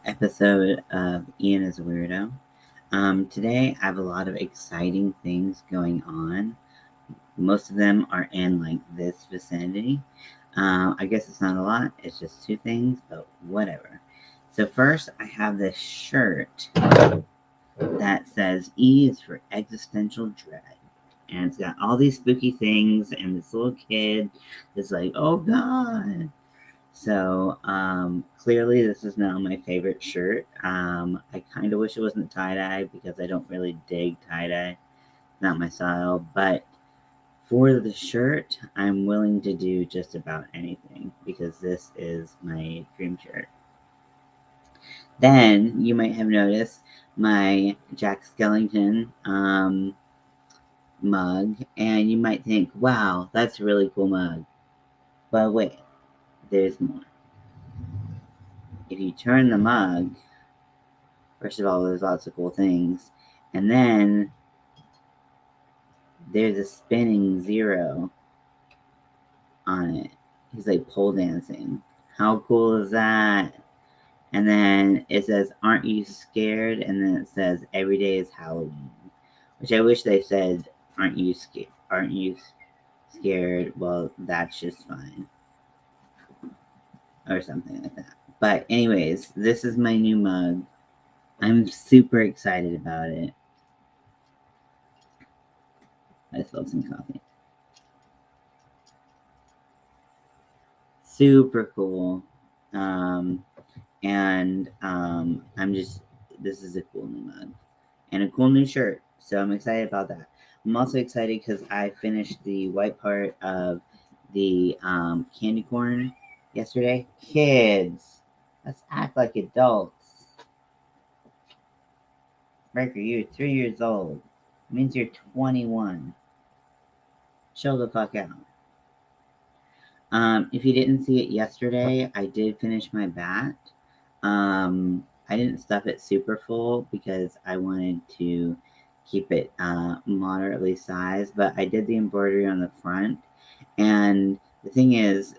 episode of Ian is a Weirdo. Today I have a lot of exciting things going on. Most of them are in like this vicinity. I guess it's not a lot, it's just two things, but whatever. So, first, I have this shirt that says E is for existential dread. And it's got all these spooky things, and this little kid is like, oh god. So, clearly, this is now my favorite shirt. I kind of wish it wasn't tie dye because I don't really dig tie dye. Not my style. But for the shirt, I'm willing to do just about anything because this is my dream shirt. Then, you might have noticed my Jack Skellington mug, and you might think, wow, that's a really cool mug. But wait, there's more. If you turn the mug, first of all, there's lots of cool things. And then there's a spinning zero on it. He's like pole dancing. How cool is that? And then it says, aren't you scared? And then it says, every day is Halloween. Which I wish they said, aren't you scared? Aren't you scared? Well, that's just fine. Or something like that. But, anyways, this is my new mug. I'm super excited about it. I spilled some coffee. Super cool. I'm just, this is a cool new mug and a cool new shirt. So I'm excited about that. I'm also excited because I finished the white part of the candy corn yesterday. Kids, let's act like adults. Breaker, you're 3 years old. It means you're 21. Chill the fuck out. If you didn't see it yesterday, I did finish my bat. I didn't stuff it super full because I wanted to keep it moderately sized, but I did the embroidery on the front. And the thing is,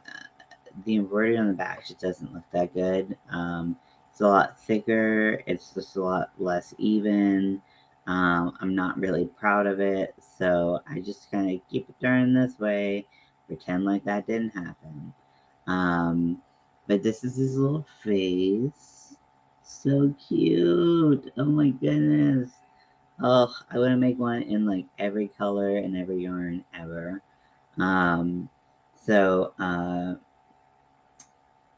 the embroidery on the back just doesn't look that good. It's a lot thicker, it's just a lot less even. I'm not really proud of it, so I just kind of keep it turned this way, pretend like that didn't happen. Um, but this is his little face. So cute. Oh my goodness. Oh, I want to make one in like every color and every yarn ever. Um, so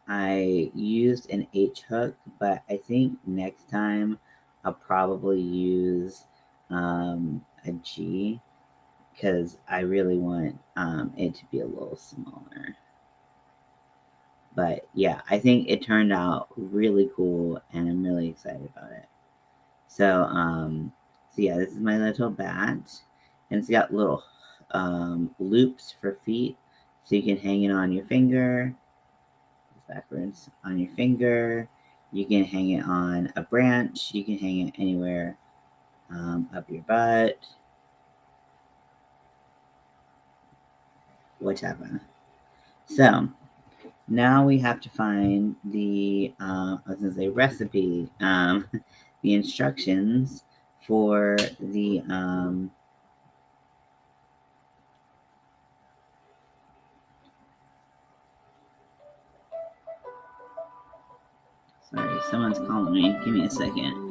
I used an H hook, but I think next time I'll probably use a G because I really want it to be a little smaller. But yeah, I think it turned out really cool and I'm really excited about it. So yeah, this is my little bat. And it's got little loops for feet. So you can hang it on your finger. It's backwards. On your finger. You can hang it on a branch. You can hang it anywhere up your butt. Whatever. So now we have to find the I was gonna say recipe, the instructions for the sorry, someone's calling me. Give me a second.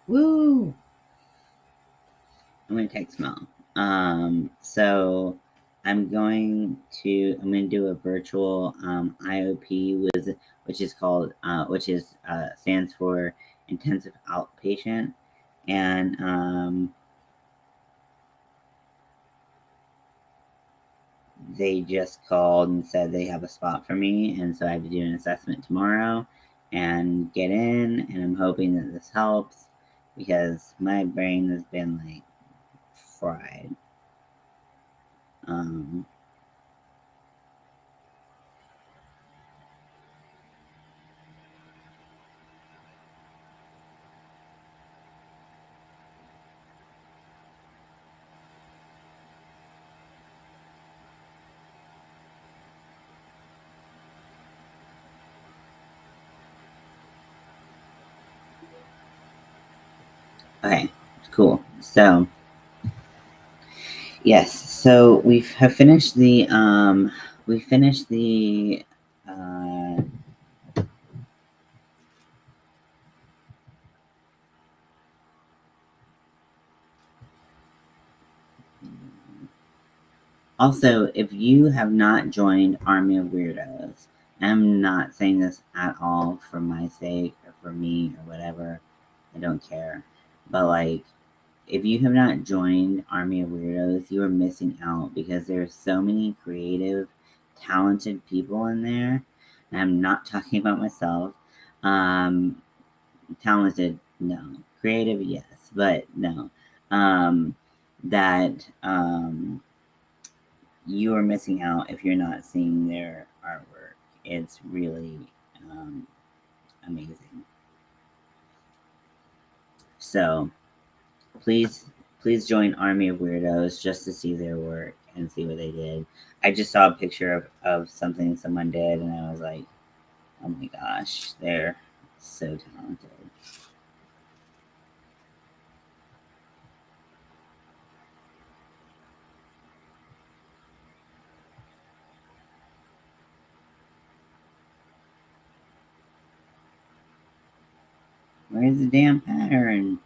Woo! I'm gonna text Mom. So I'm gonna do a virtual IOP which is called stands for intensive outpatient, and they just called and said they have a spot for me, and so I have to do an assessment tomorrow and get in, and I'm hoping that this helps because my brain has been like fried. Um, okay, cool. So yes, so have finished the we finished the uh, also, if you have not joined Army of Weirdos, I'm not saying this at all for my sake or for me or whatever. I don't care. But like, if you have not joined Army of Weirdos, you are missing out because there are so many creative, talented people in there. And I'm not talking about myself. Um, Talented, no. Creative, yes, but no. Um, that you are missing out if you're not seeing their artwork. It's really um, amazing. So please join Army of Weirdos just to see their work and see what they did. I just saw a picture of something someone did, and I was like, oh my gosh, they're so talented. Where's the damn pattern?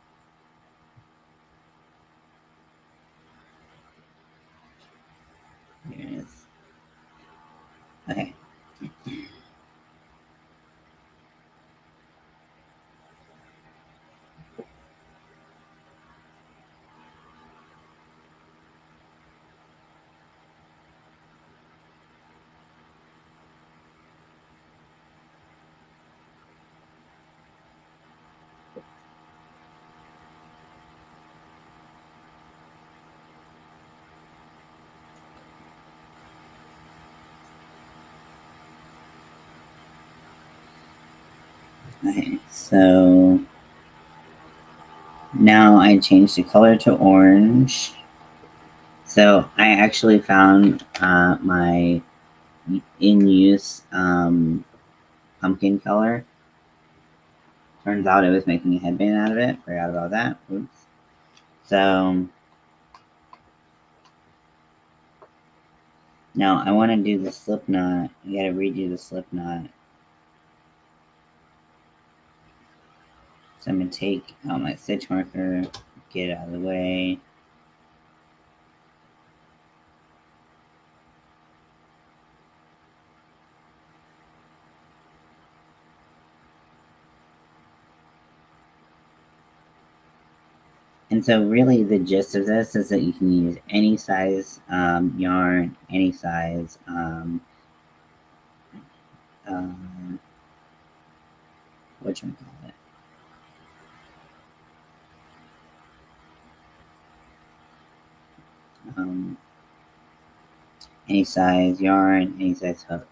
Here it is. Okay. Okay, so now I changed the color to orange. So I actually found my in use pumpkin color. Turns out it was making a headband out of it. Forgot about that. Oops. So now I want to do the slip knot. I gotta redo the slip knot. So I'm gonna take out my stitch marker, get it out of the way. And so really the gist of this is that you can use any size yarn, any size whatchamacallit, um, any size yarn, any size hook.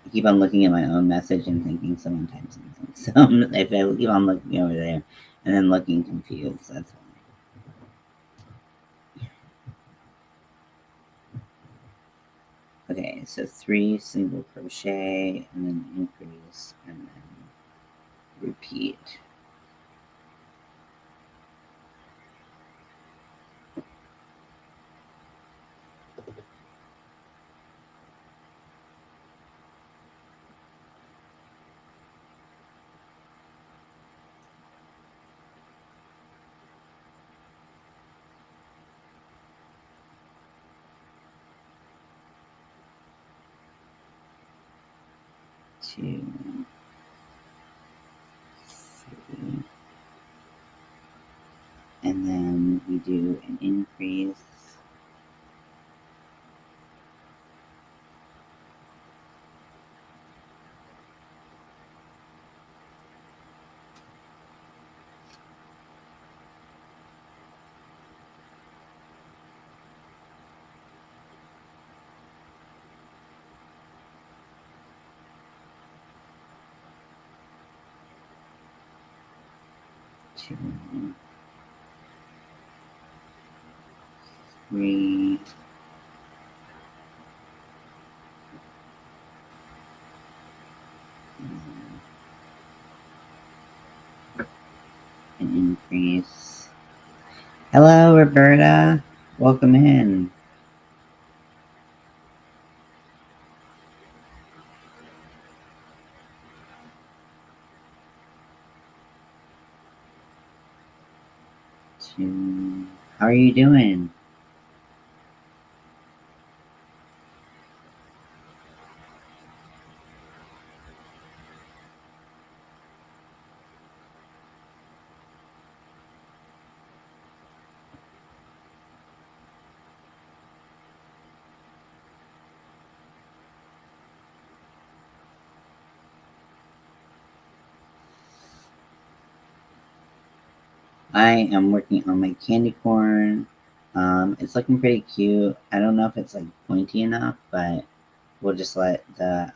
I keep on looking at my own message and thinking someone typed something. So if I keep on looking over there and then looking confused, that's why. Okay, so 3 single crochet and then increase and then repeat. 2, 3. And then we do an increase. Two, 3. An increase. Hello, Roberta. Welcome in. How are you doing? I am working on my candy corn. It's looking pretty cute. I don't know if it's like pointy enough, but we'll just let the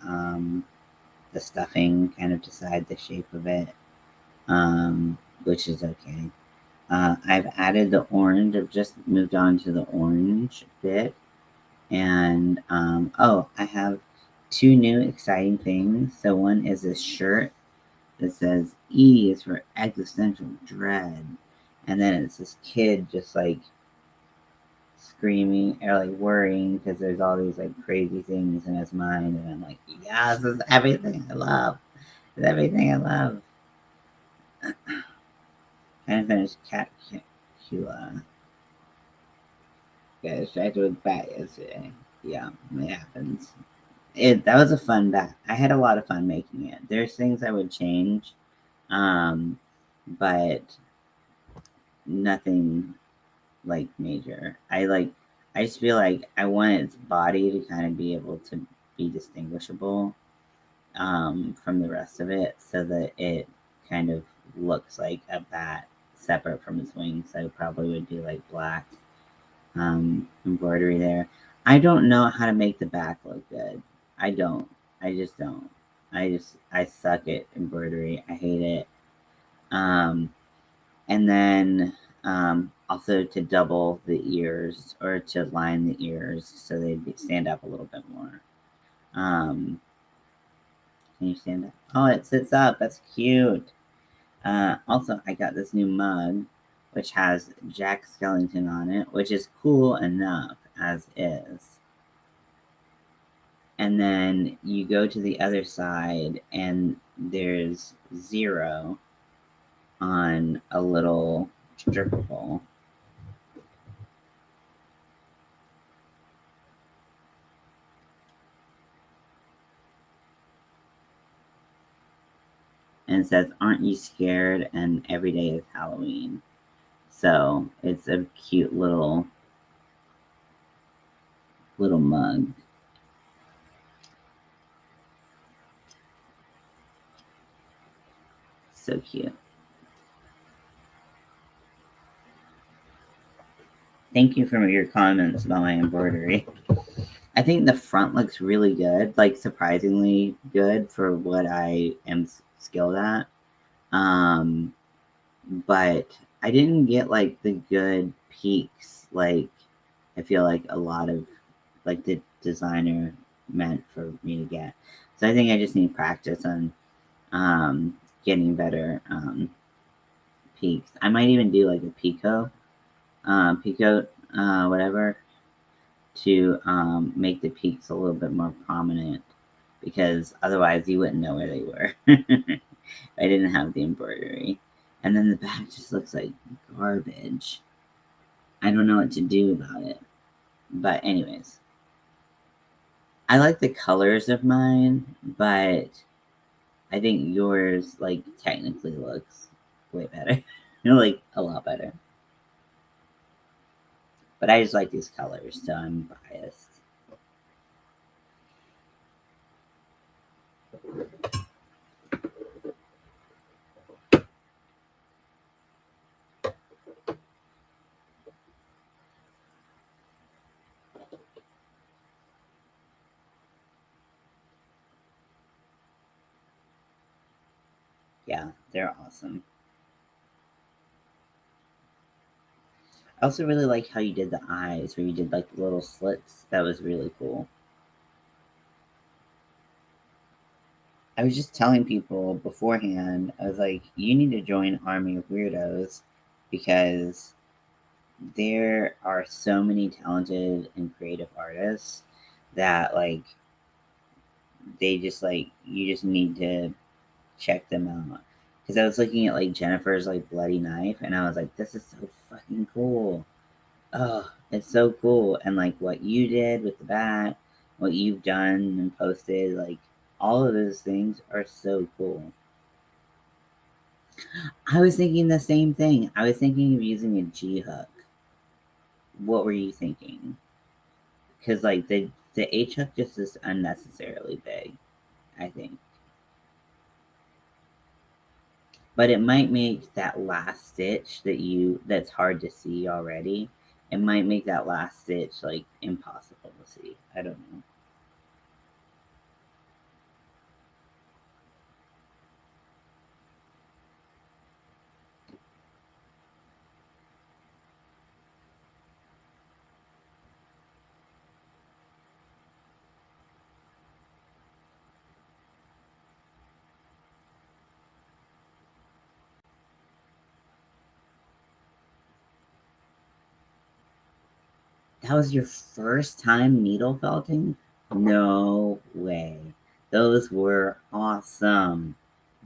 stuffing kind of decide the shape of it, which is okay. I've added the orange. I've just moved on to the orange bit. And oh, I have 2 new exciting things. So one is this shirt that says E is for existential dread. And then it's this kid just like screaming or like worrying because there's all these like crazy things in his mind. And I'm like, yeah, this is everything I love. It's everything I love. And I finished Cula. Got distracted with bat yesterday. Yeah, it happens. That was a fun bat. I had a lot of fun making it. There's things I would change, but nothing like major. I just feel like I want its body to kind of be able to be distinguishable from the rest of it, so that it kind of looks like a bat separate from its wings. I probably would do like black embroidery there. I don't know how to make the back look good. I don't. I just don't. I suck at embroidery. I hate it. And then also to double the ears or to line the ears so they stand up a little bit more. Can you stand up? Oh, it sits up. That's cute. Also, I got this new mug, which has Jack Skellington on it, which is cool enough as is. And then you go to the other side, and there's 0 on a little stripper pole. And it says, "Aren't you scared?" and "Every day is Halloween." So it's a cute little mug. So cute. Thank you for your comments about my embroidery. I think the front looks really good, like surprisingly good for what I am skilled at. But I didn't get like the good peaks like I feel like a lot of like the designer meant for me to get. So I think I just need practice on getting better peaks. I might even do like a picot, whatever, to make the peaks a little bit more prominent, because otherwise you wouldn't know where they were. I didn't have the embroidery. And then the back just looks like garbage. I don't know what to do about it. But anyways, I like the colors of mine, but I think yours like technically looks way better. Like a lot better. But I just like these colors, so I'm biased. Yeah, they're awesome. I also really like how you did the eyes, where you did like the little slits. That was really cool. I was just telling people beforehand, I was like, you need to join Army of Weirdos because there are so many talented and creative artists that like they just like you just need to check them out. Because I was looking at like Jennifer's like bloody knife and I was like, this is so fucking cool. Oh, it's so cool. And like what you did with the bat, what you've done and posted, like all of those things are so cool. I was thinking the same thing. I was thinking of using a G hook. What were you thinking? Because like the H hook just is unnecessarily big, I think. But it might make that last stitch that's hard to see already. It might make that last stitch like impossible to see. I don't know. That was your first time needle felting? No way. Those were awesome.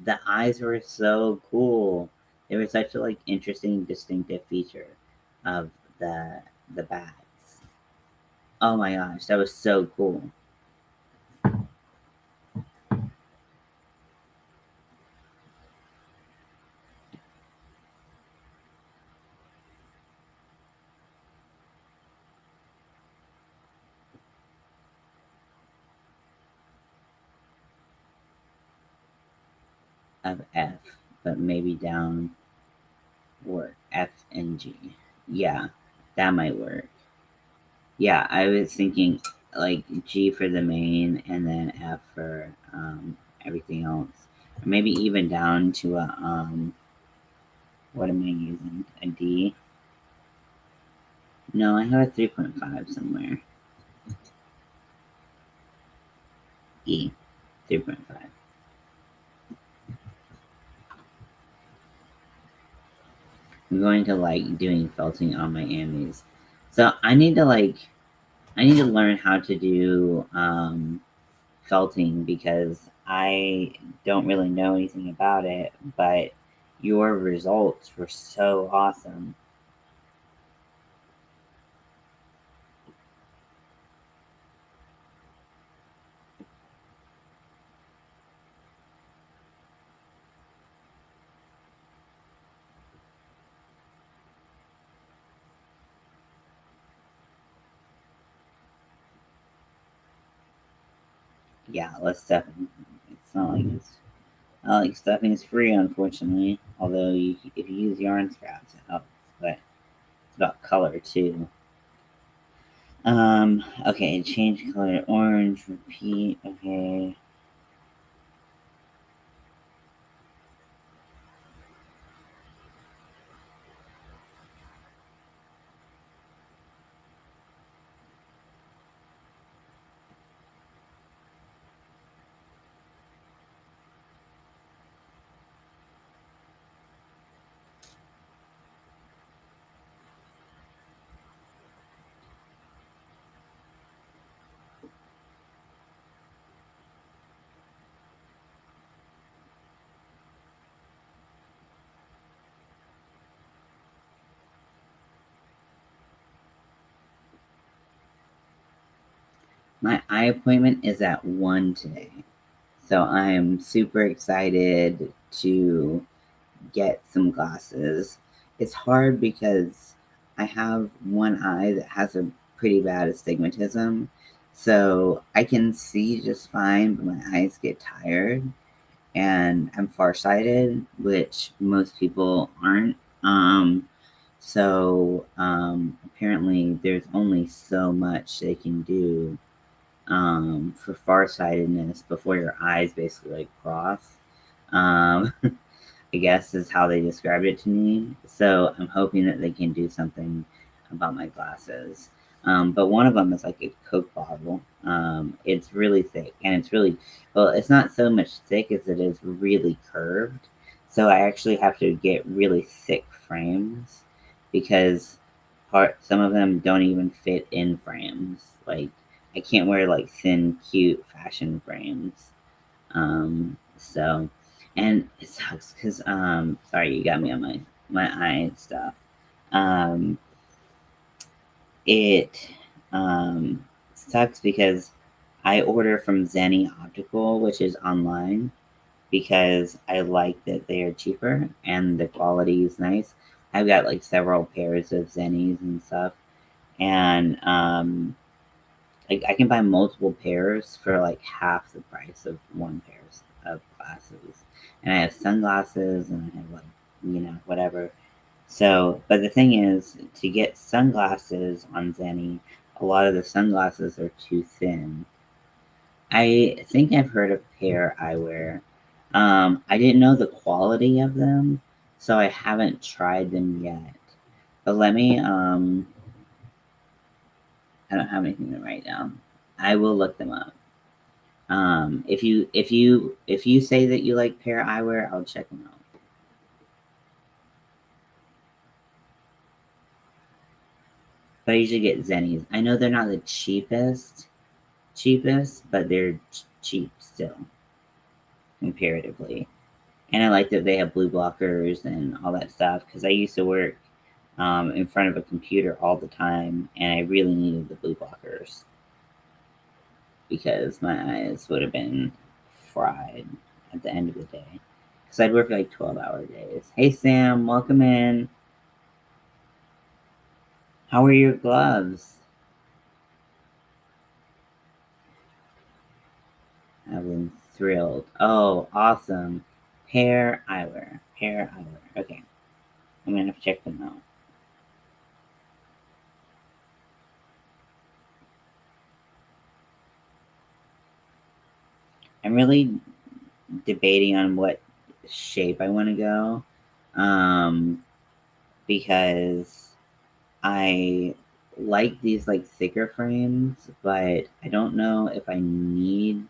The eyes were so cool. They were such a like interesting, distinctive feature of the the bats. Oh my gosh, that was so cool. Of F, but maybe down work. F and G. Yeah, that might work. Yeah, I was thinking like G for the main and then F for everything else. Or maybe even down to a what am I using? A D? No, I have a 3.5 somewhere. E. 3.5. I'm going to like doing felting on my Amis. So I need to learn how to do felting because I don't really know anything about it, but your results were so awesome. Yeah, let's definitely. It's not like stuffing is free, unfortunately. Although if you use yarn scraps, it helps. But it's about color too. Okay, change color to orange. Repeat. Okay. My eye appointment is at 1 today. So I'm super excited to get some glasses. It's hard because I have one eye that has a pretty bad astigmatism. So I can see just fine, but my eyes get tired. And I'm farsighted, which most people aren't. Apparently, there's only so much they can do for farsightedness before your eyes basically like cross. Um, I guess is how they described it to me. So I'm hoping that they can do something about my glasses. But one of them is like a Coke bottle. It's really thick and it's really, well, it's not so much thick as it is really curved. So I actually have to get really thick frames because some of them don't even fit in frames. Like I can't wear like thin, cute fashion frames. So, and it sucks because, sorry, you got me on my eye stuff. Um, it, sucks because I order from Zenny Optical, which is online, because I like that they are cheaper and the quality is nice. I've got like several pairs of Zennies and stuff, and like I can buy multiple pairs for like half the price of one pair of glasses. And I have sunglasses and I have like, whatever. So, but the thing is, to get sunglasses on Zenny, a lot of the sunglasses are too thin. I think I've heard of Pair Eyewear. I didn't know the quality of them, so I haven't tried them yet. But I don't have anything to write down. I will look them up. If you say that you like Pair Eyewear, I'll check them out. But I usually get Zennies. I know they're not the cheapest, but they're cheap still comparatively. And I like that they have blue blockers and all that stuff because I used to work in front of a computer all the time, and I really needed the blue blockers because my eyes would have been fried at the end of the day. Because I'd work like 12-hour days. Hey Sam, welcome in. How are your gloves? I've been thrilled. Oh, awesome. Hair eyewear. Okay, I'm gonna have to check them out. I'm really debating on what shape I want to go, um, because I like these like thicker frames, but I don't know if I need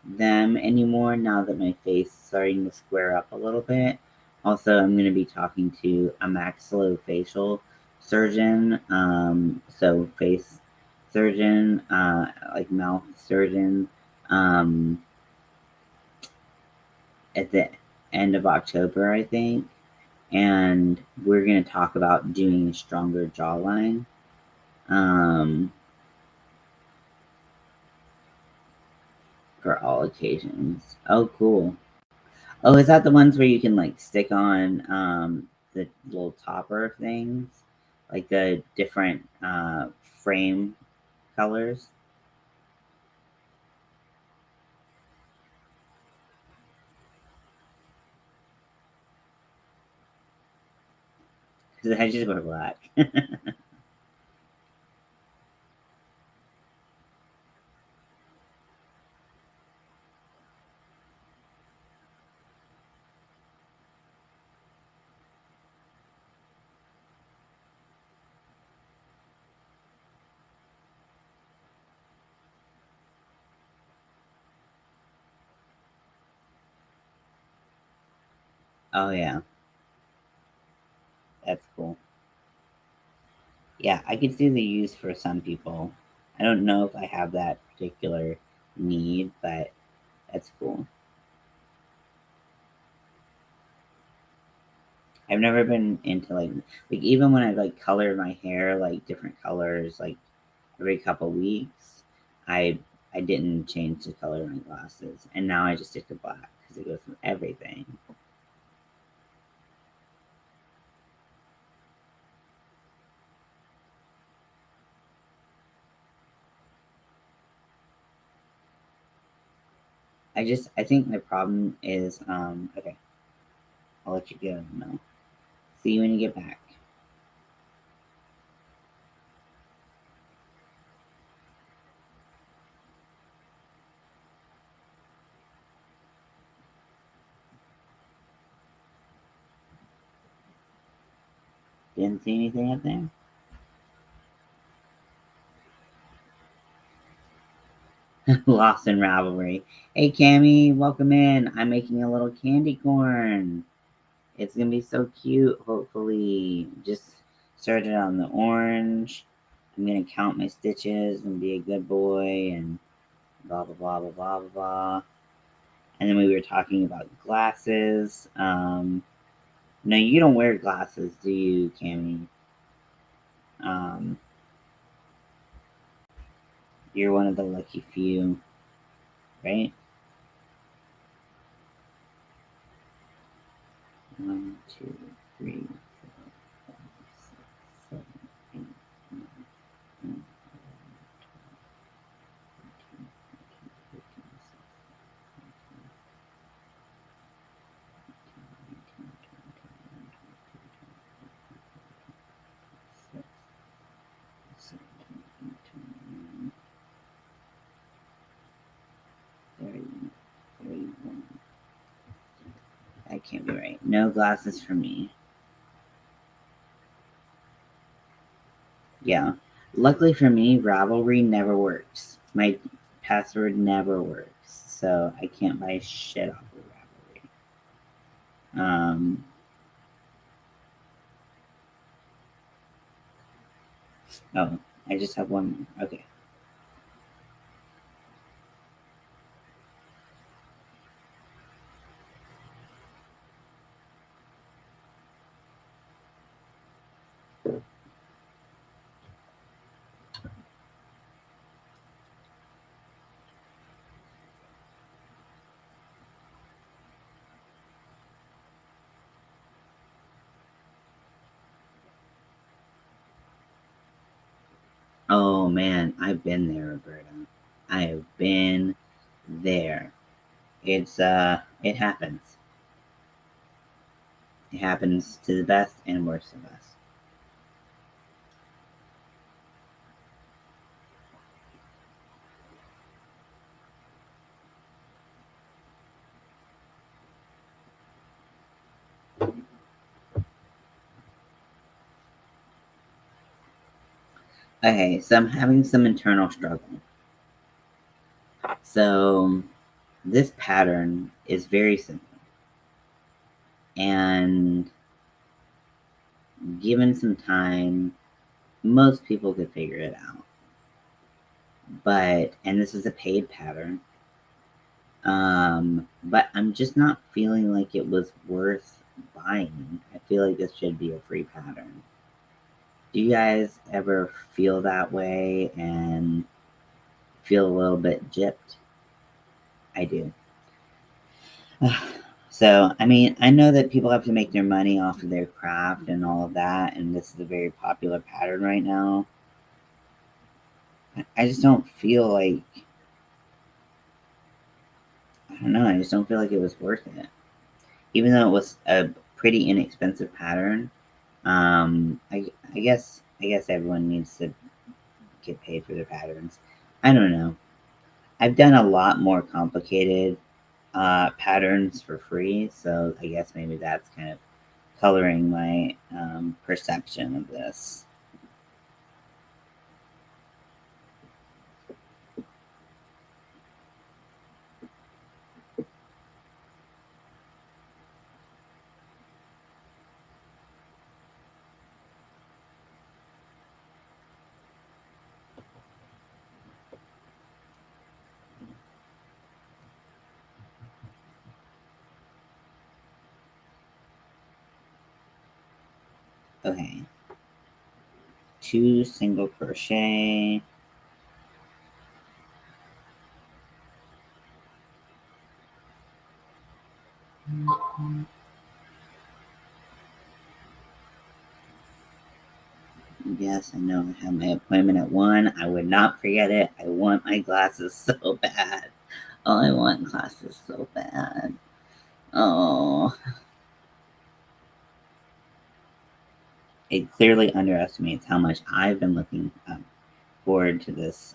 them anymore now that my face is starting to square up a little bit. Also, I'm going to be talking to a maxillofacial surgeon, so face surgeon, like mouth surgeon, um, at the end of October, I think. And we're going to talk about doing a stronger jawline. Um, for all occasions. Oh, cool. Oh, is that the ones where you can like stick on the little topper things, like the different frame colors? Because I just wear black. Oh yeah, that's cool. Yeah, I could see the use for some people. I don't know if I have that particular need, but that's cool. I've never been into like even when I like color my hair like different colors like every couple weeks, I I didn't change the color of my glasses, and now I just stick to black because it goes with everything. I think my problem is, okay, I'll let you go now. See you when you get back. Didn't see anything up there? Lost in Ravelry. Hey, Cammy, welcome in. I'm making a little candy corn. It's gonna be so cute, hopefully. Just started on the orange. I'm gonna count my stitches and be a good boy and blah, blah, blah, blah, blah, blah, blah. And then we were talking about glasses. No, you don't wear glasses, do you, Cammy? Um, you're one of the lucky few, right? 1, 2, 3, 4, 5, 6, 7, 8, 9, 10, 31. That can't be right. No glasses for me. Yeah. Luckily for me, Ravelry never works. My password never works. So I can't buy shit off of Ravelry. Oh, I just have one more. Okay. Oh man, I've been there, Roberta. I have been there. It happens. It happens to the best and worst of us. Okay, so I'm having some internal struggle. So this pattern is very simple. And given some time, most people could figure it out. And this is a paid pattern. But I'm just not feeling like it was worth buying. I feel like this should be a free pattern. Do you guys ever feel that way and feel a little bit gypped? I do. So, I mean, I know that people have to make their money off of their craft and all of that, and this is a very popular pattern right now. I just don't feel like, I don't know, I just don't feel like it was worth it. Even though it was a pretty inexpensive pattern, I guess everyone needs to get paid for their patterns. I don't know. I've done a lot more complicated patterns for free, so I guess maybe that's kind of coloring my perception of this. Okay, 2 single crochet, yes, I know I have my appointment at 1. I would not forget it. I want my glasses so bad. Oh, I want glasses so bad. Oh. It clearly underestimates how much I've been looking forward to this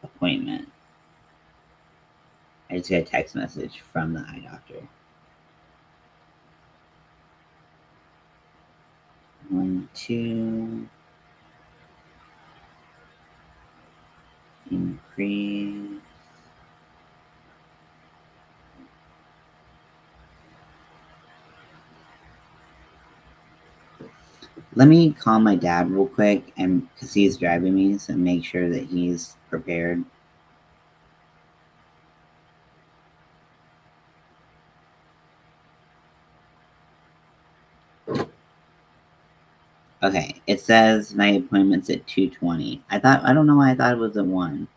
appointment. I just got a text message from the eye doctor. 1, 2, increase. Let me call my dad real quick, and because he's driving me, so make sure that he's prepared. Okay, it says my appointment's at 2:20. I don't know why I thought it was at 1.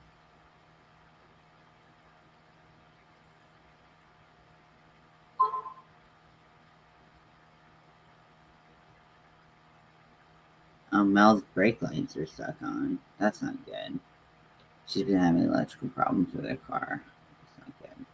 Mel's brake lights are stuck on. That's not good. She's been having electrical problems with her car. That's not good.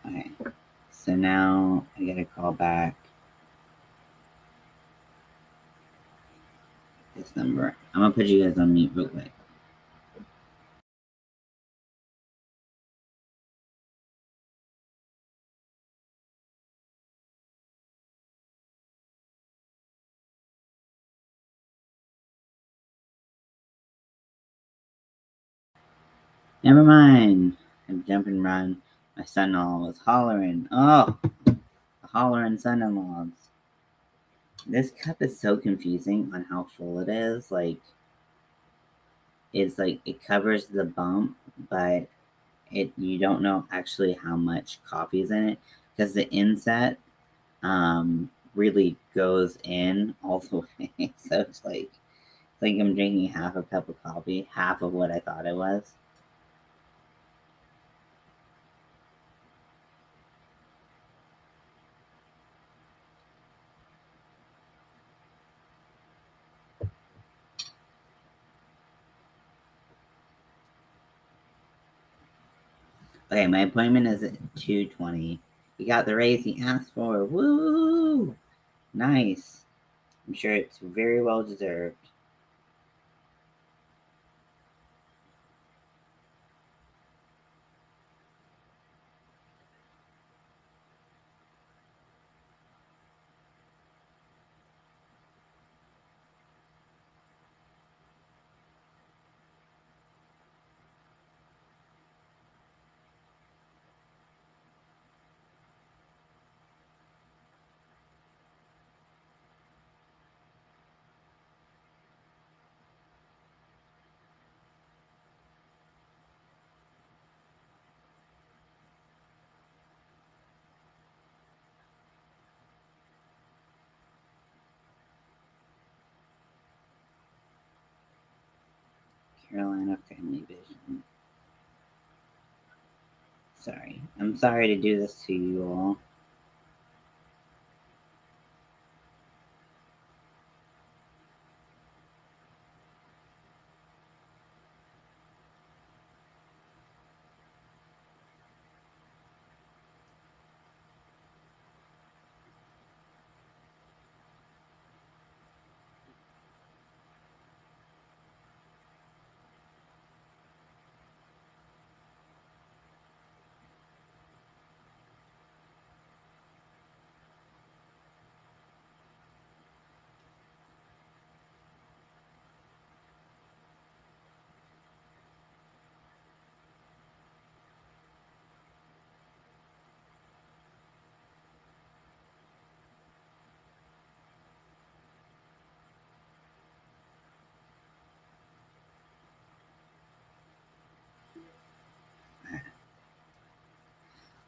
Okay, so now I gotta call back this number. I'm gonna put you guys on mute real quick. Never mind. I'm jump and run. My son-in-law was hollering. Oh, the hollering son-in-laws. This cup is so confusing on how full it is. It's like it covers the bump, but you don't know actually how much coffee is in it because the inset really goes in all the way. So it's like I'm drinking half a cup of coffee, half of what I thought it was. Okay, my appointment is at 2:20. You got the raise he asked for. Woo! Nice. I'm sure it's very well deserved. Carolina Family Vision. Sorry. I'm sorry to do this to you all.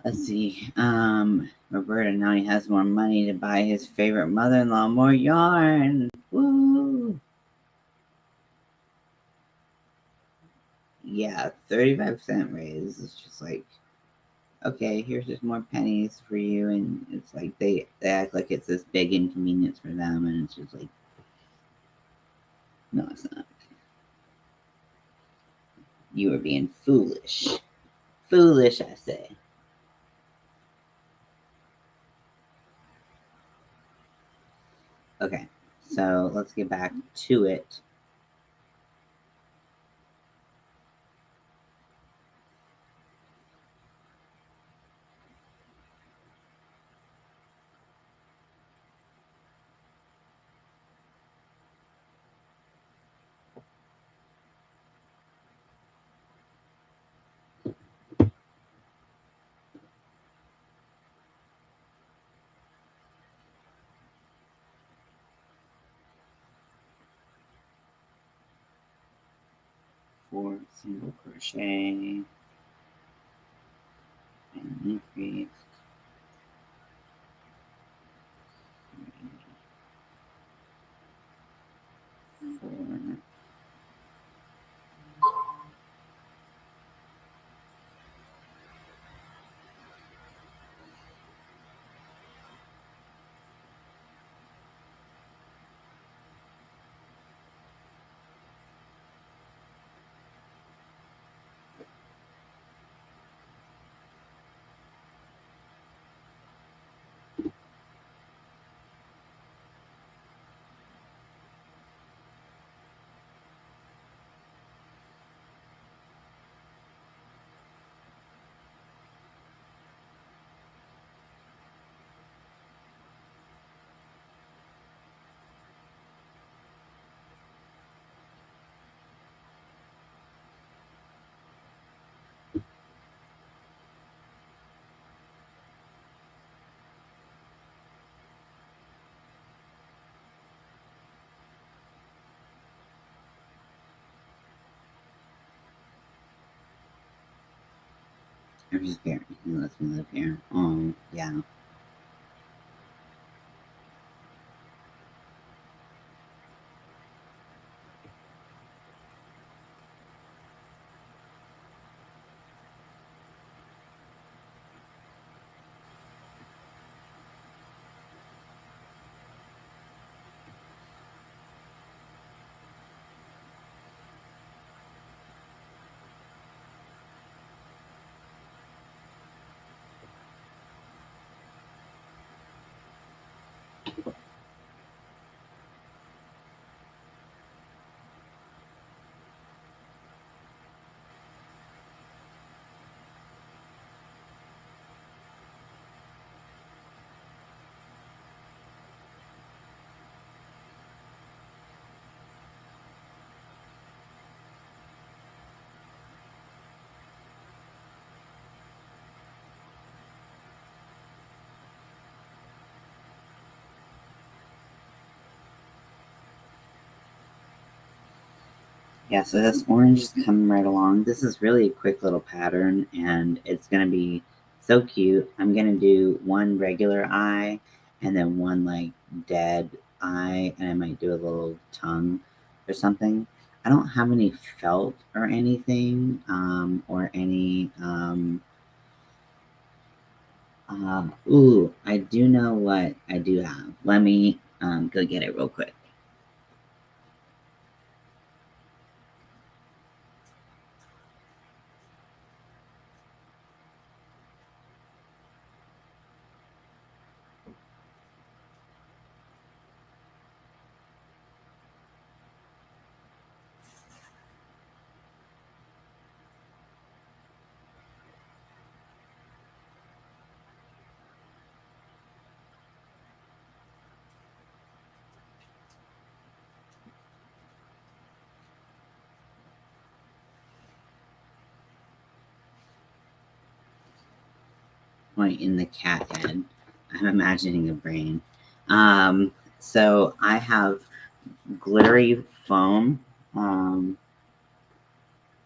Let's see. Roberta now he has more money to buy his favorite mother-in-law more yarn. Woo! Yeah, 35% raise. It's just like, okay, here's just more pennies for you, and it's like they act like it's this big inconvenience for them, and it's just like, no, it's not. You are being foolish. Foolish, I say. Okay, so let's get back to it. For single crochet and increase 4. I'm just very, he lets me live here. Yeah. Yeah, so this orange is coming right along. This is really a quick little pattern, and it's going to be so cute. I'm going to do one regular eye and then one like dead eye, and I might do a little tongue or something. I don't have any felt or anything, or any, ooh, I do know what I do have. Let me go get it real quick. Point in the cat head. I'm imagining a brain. So I have glittery foam,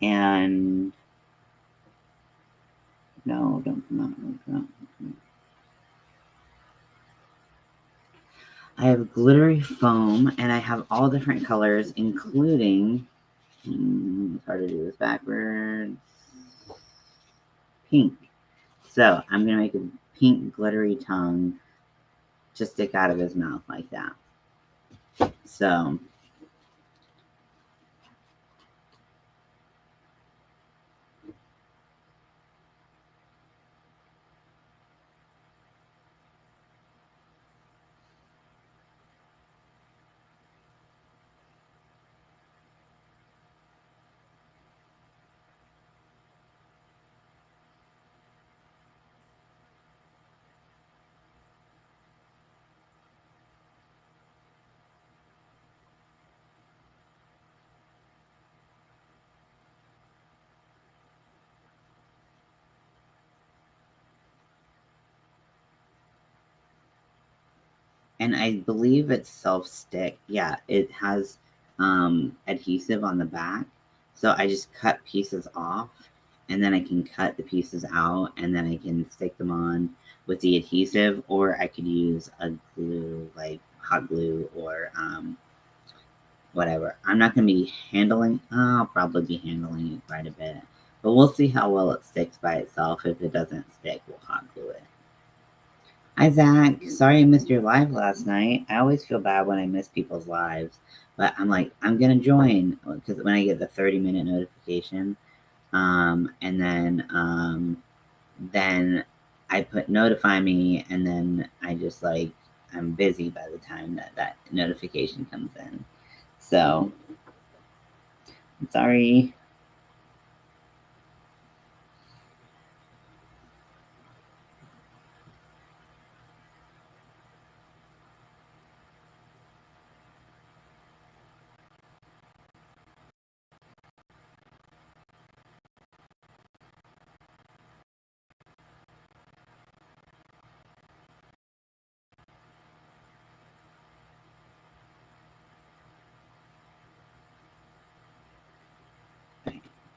and No, don't come out. Don't come out. Don't come out. I have glittery foam, and I have all different colors, including, it's hard to do this backwards, pink. So I'm going to make a pink glittery tongue to stick out of his mouth like that. So and I believe it's self-stick. Yeah, it has adhesive on the back. So I just cut pieces off, and then I can cut the pieces out, and then I can stick them on with the adhesive, or I could use a glue, like hot glue, or whatever. I'm not going to be handling, I'll probably be handling it quite a bit. But we'll see how well it sticks by itself. If it doesn't stick, we'll hot glue it. Hi, Zach. Sorry I missed your live last night. I always feel bad when I miss people's lives. But I'm like, I'm going to join because when I get the 30-minute notification, and then I put notify me, and then I just like, I'm busy by the time that notification comes in. So, I'm sorry.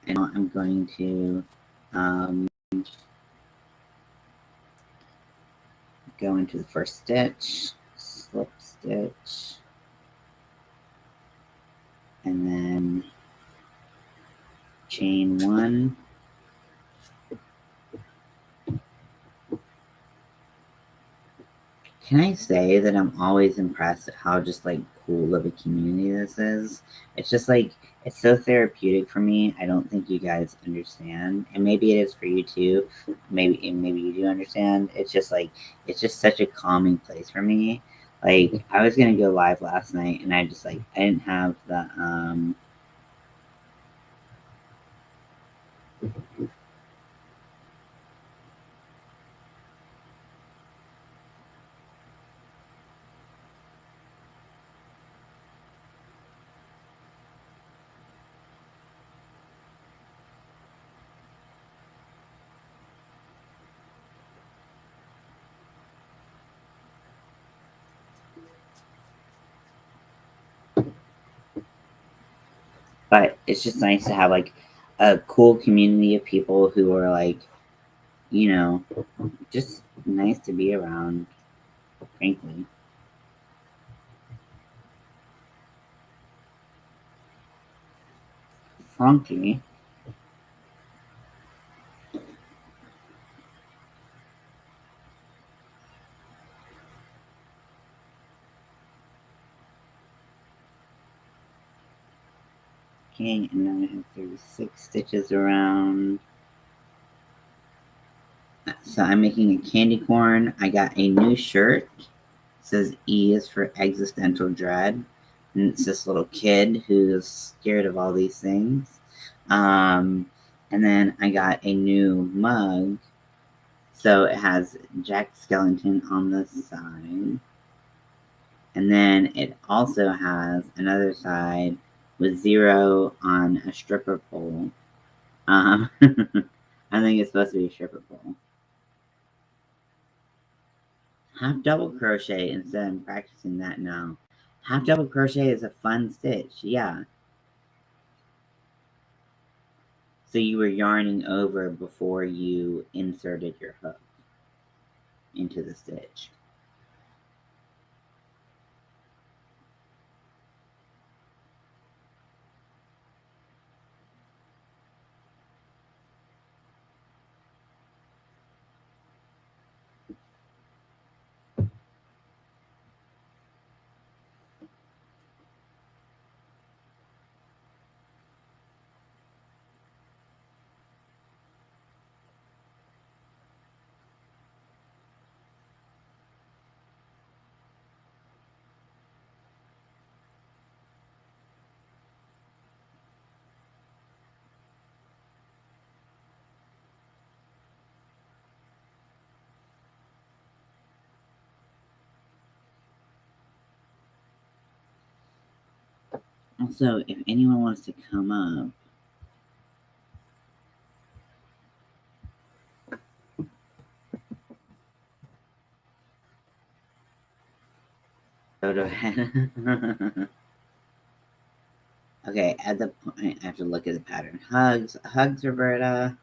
And now I'm going to go into the first stitch, slip stitch, and then chain one. Can I say that I'm always impressed at how just like cool of a community this is? It's just like, it's so therapeutic for me. I don't think you guys understand, and maybe it is for you too. Maybe you do understand. It's just like, it's just such a calming place for me. Like, I was gonna go live last night, and I just like, I didn't have the but it's just nice to have like a cool community of people who are like, you know, just nice to be around, frankly. Frankly. Okay, and then I have 36 stitches around. So I'm making a candy corn. I got a new shirt. It says E is for existential dread. And it's this little kid who's scared of all these things. And then I got a new mug. So it has Jack Skellington on the side. And then it also has another side with 0 on a stripper pole. I think it's supposed to be a stripper pole. Half double crochet instead. I'm practicing that now. Half double crochet is a fun stitch. Yeah. So you were yarning over before you inserted your hook into the stitch. Also, if anyone wants to come up, go ahead. Okay, at the point, I have to look at the pattern. Hugs, Roberta.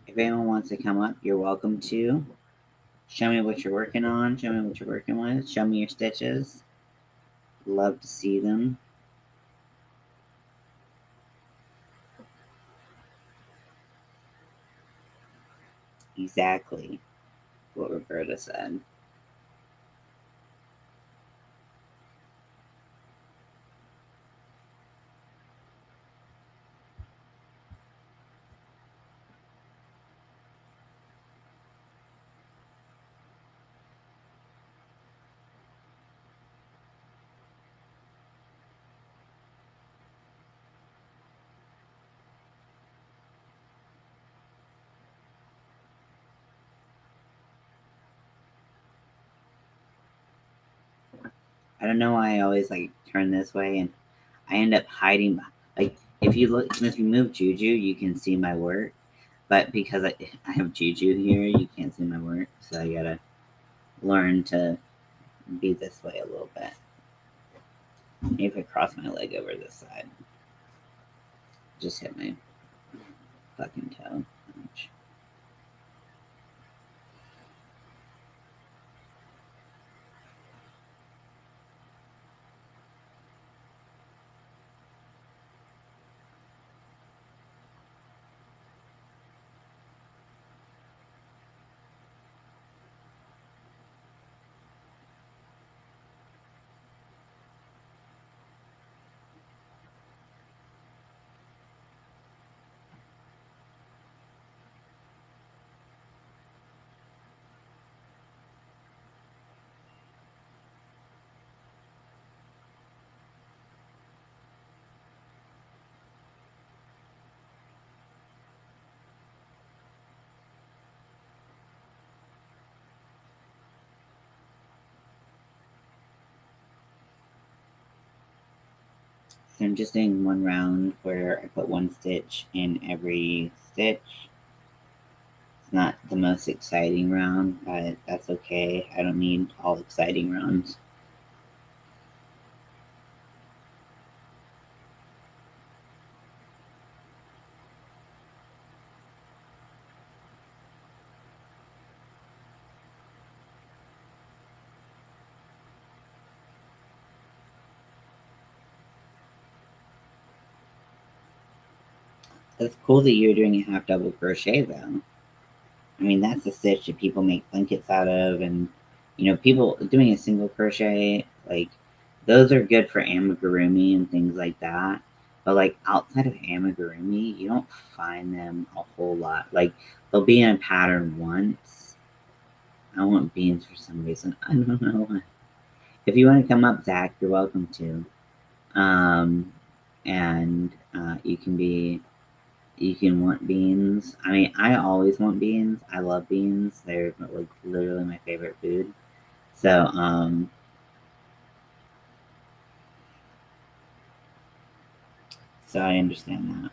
If anyone wants to come up, you're welcome to. Show me what you're working on. Show me what you're working with. Show me your stitches. Love to see them. Exactly what Roberta said. I don't know why I always like turn this way, and I end up hiding. Like if you move Juju, you can see my work. But because I have Juju here, you can't see my work. So I gotta learn to be this way a little bit. Maybe if I cross my leg over this side, just hit my fucking toe. Ouch. So I'm just doing one round where I put one stitch in every stitch. It's not the most exciting round, but that's okay. I don't need all exciting rounds. It's cool that you're doing a half double crochet though. I mean, that's the stitch that people make blankets out of, and people doing a single crochet, like those are good for amigurumi and things like that. But like outside of amigurumi, you don't find them a whole lot. Like they'll be in a pattern once. I want beans for some reason. I don't know why. If you want to come up, Zach, you're welcome to. Um, and you can want beans. I mean, I always want beans. I love beans. They're like literally my favorite food. So so I understand that.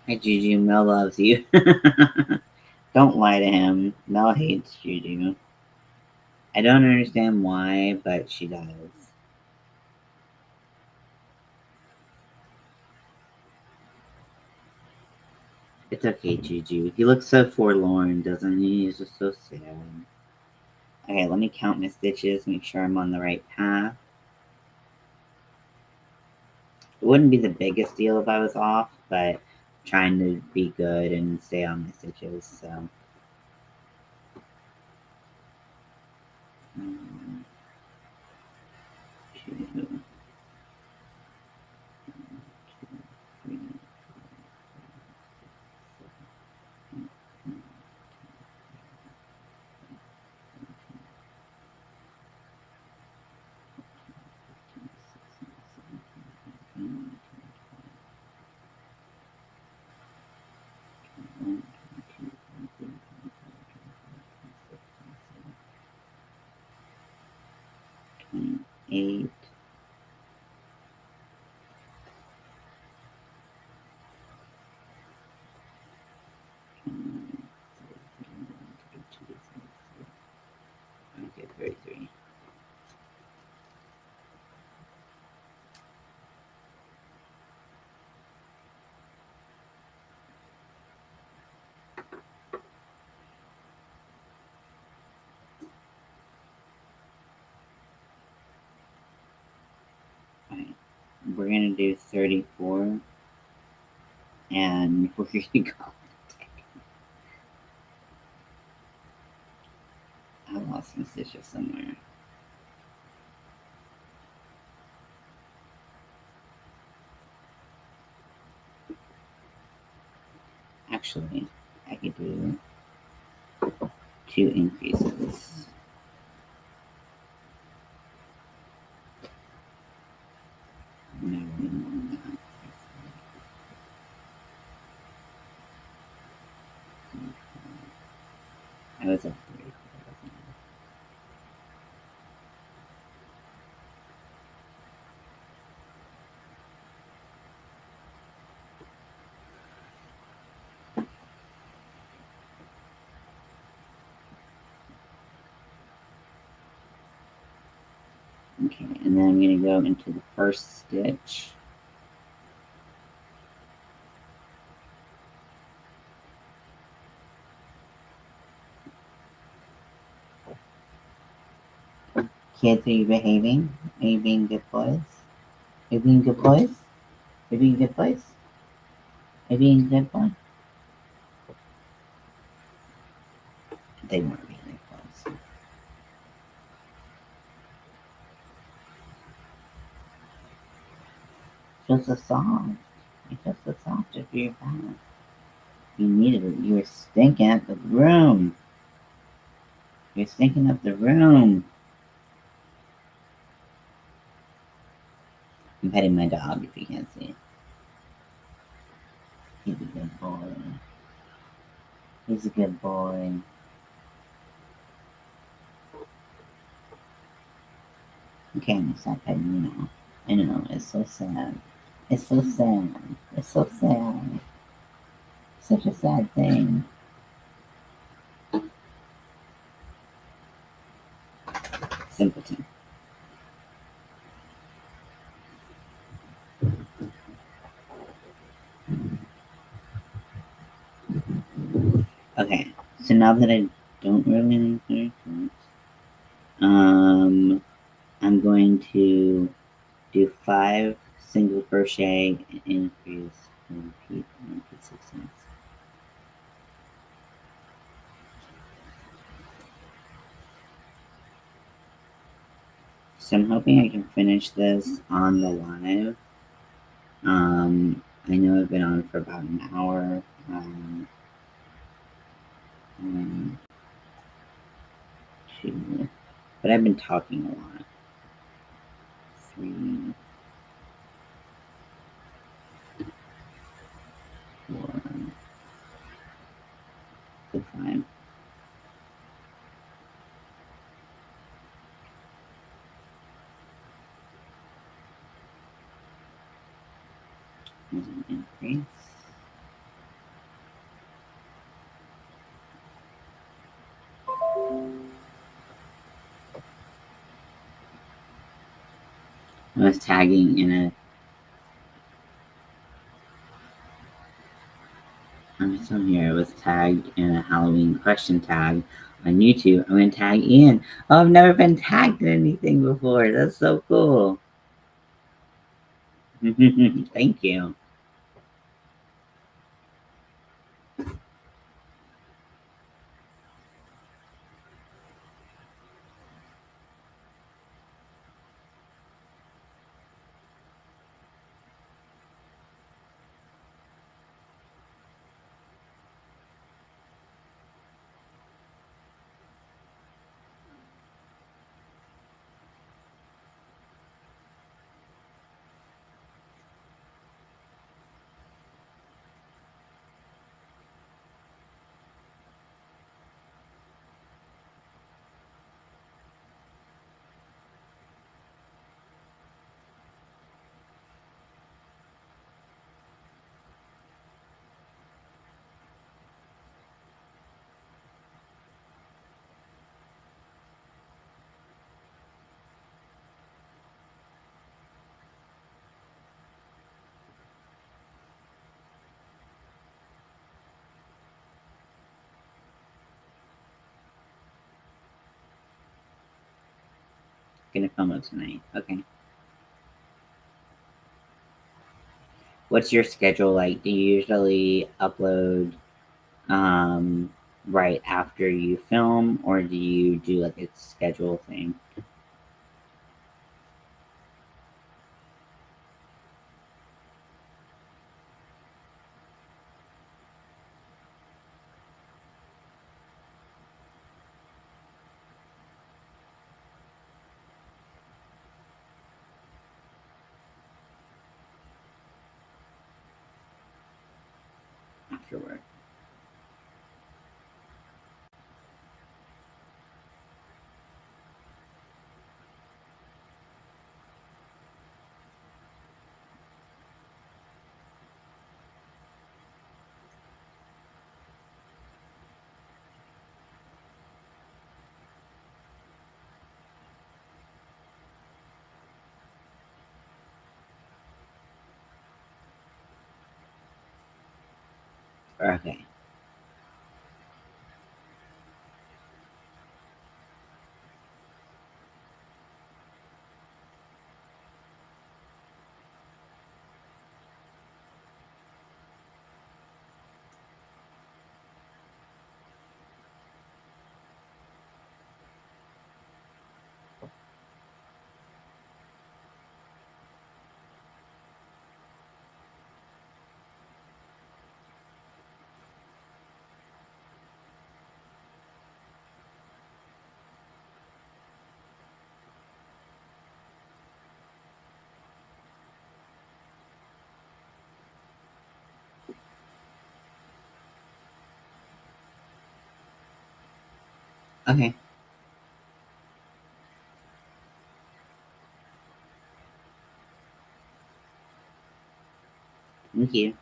Hi, Juju. Mel loves you. Don't lie to him. Mel hates Juju. I don't understand why, but she does. It's okay, Juju. He looks so forlorn, doesn't he? He's just so sad. Okay, let me count my stitches, make sure I'm on the right path. It wouldn't be the biggest deal if I was off, but I'm trying to be good and stay on my stitches, so. One, two, 3, 28. Okay, 33. Alright, we're gonna do 34, and we're gonna go. I lost my stitches somewhere. Actually, I could do 2 increases. No, really more than that. I was at 34. Okay, and then I'm going to go into the first stitch. Kids, are you behaving? Are you being good boys? Are you being good boys? Are you being good boys? Are you being good boys? They weren't being good boys. Just so soft. It's just so soft to your back. You needed it. You were stinking up the room. You're stinking up the room. I'm petting my dog if you can't see it. He's a good boy. He's a good boy. Okay, I'm gonna stop petting you now. I know, it's so sad. It's so sad. It's so sad. Such a sad thing. Simpleton. Okay, so now that I don't really know the I'm going to do 5 single crochet and increase and repeat 6 times. So I'm hoping I can finish this on the live. I know I've been on for about an hour. Two, but I've been talking a lot. 3, 4, 5. There's an increase. was tagging in a. I'm still here. It was tagged in a Halloween question tag on YouTube. I'm gonna tag Ian. Oh, I've never been tagged in anything before. That's so cool. Thank you. Gonna film it tonight. Okay. What's your schedule like? Do you usually upload um, right after you film, or do you do like a schedule thing? Afterward. Okay. Okay. Thank you.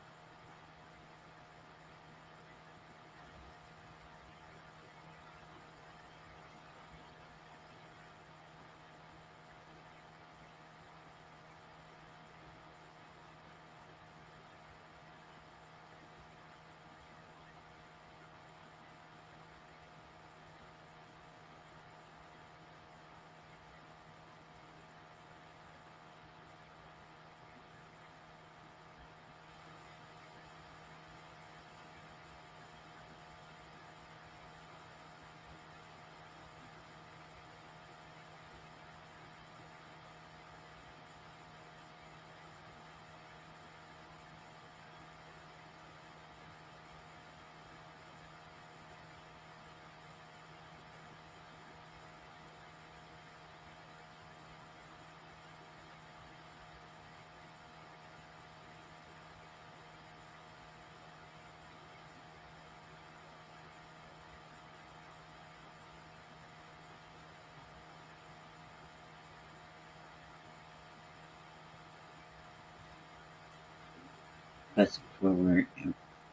Post it forward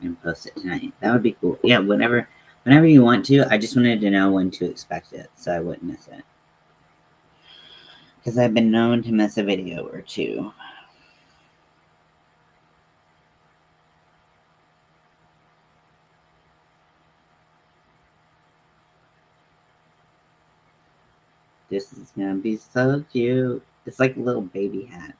and post it tonight. That would be cool. Yeah, whenever you want to. I just wanted to know when to expect it, so I wouldn't miss it. because I've been known to miss a video or two. This is gonna be so cute. It's like a little baby hat.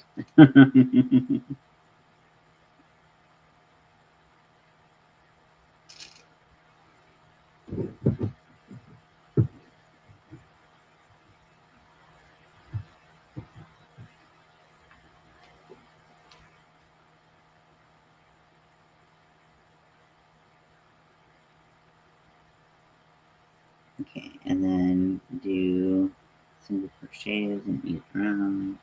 Okay, and then do single crochets in each round.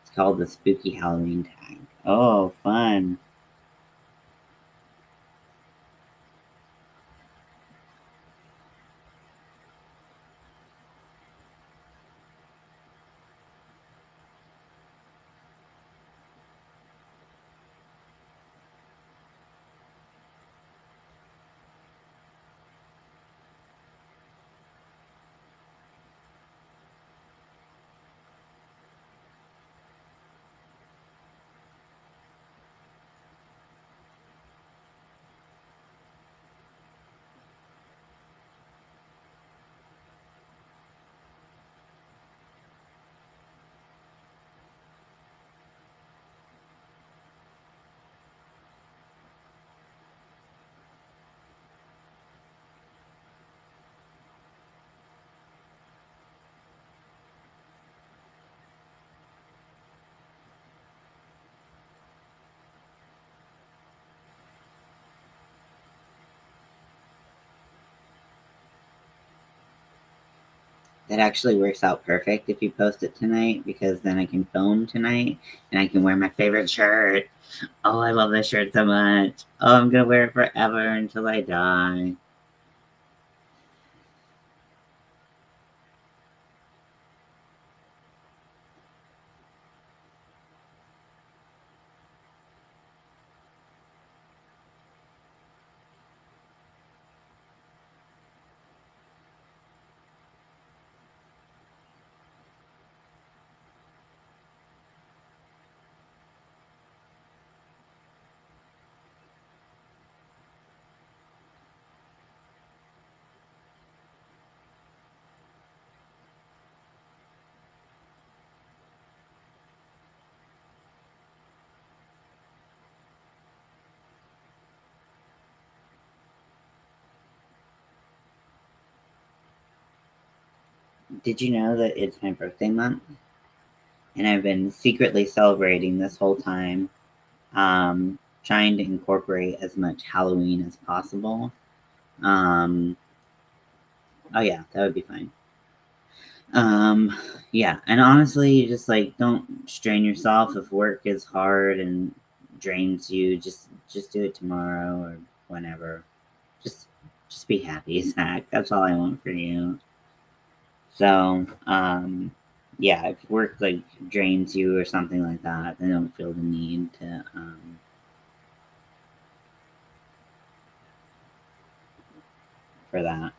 It's called the Spooky Halloween Tag. Oh, fun. That actually works out perfect if you post it tonight because then I can film tonight and I can wear my favorite shirt. Oh, I love this shirt so much. Oh, I'm gonna wear it forever until I die. Did you know that it's my birthday month? And I've been secretly celebrating this whole time, trying to incorporate as much Halloween as possible. Um, oh, yeah, that would be fine. Um, yeah, and honestly, just like don't strain yourself if work is hard and drains you. Just do it tomorrow or whenever. Just just be happy, Zach. That's all I want for you. So, yeah, if work like drains you or something like that, then don't feel the need to for that.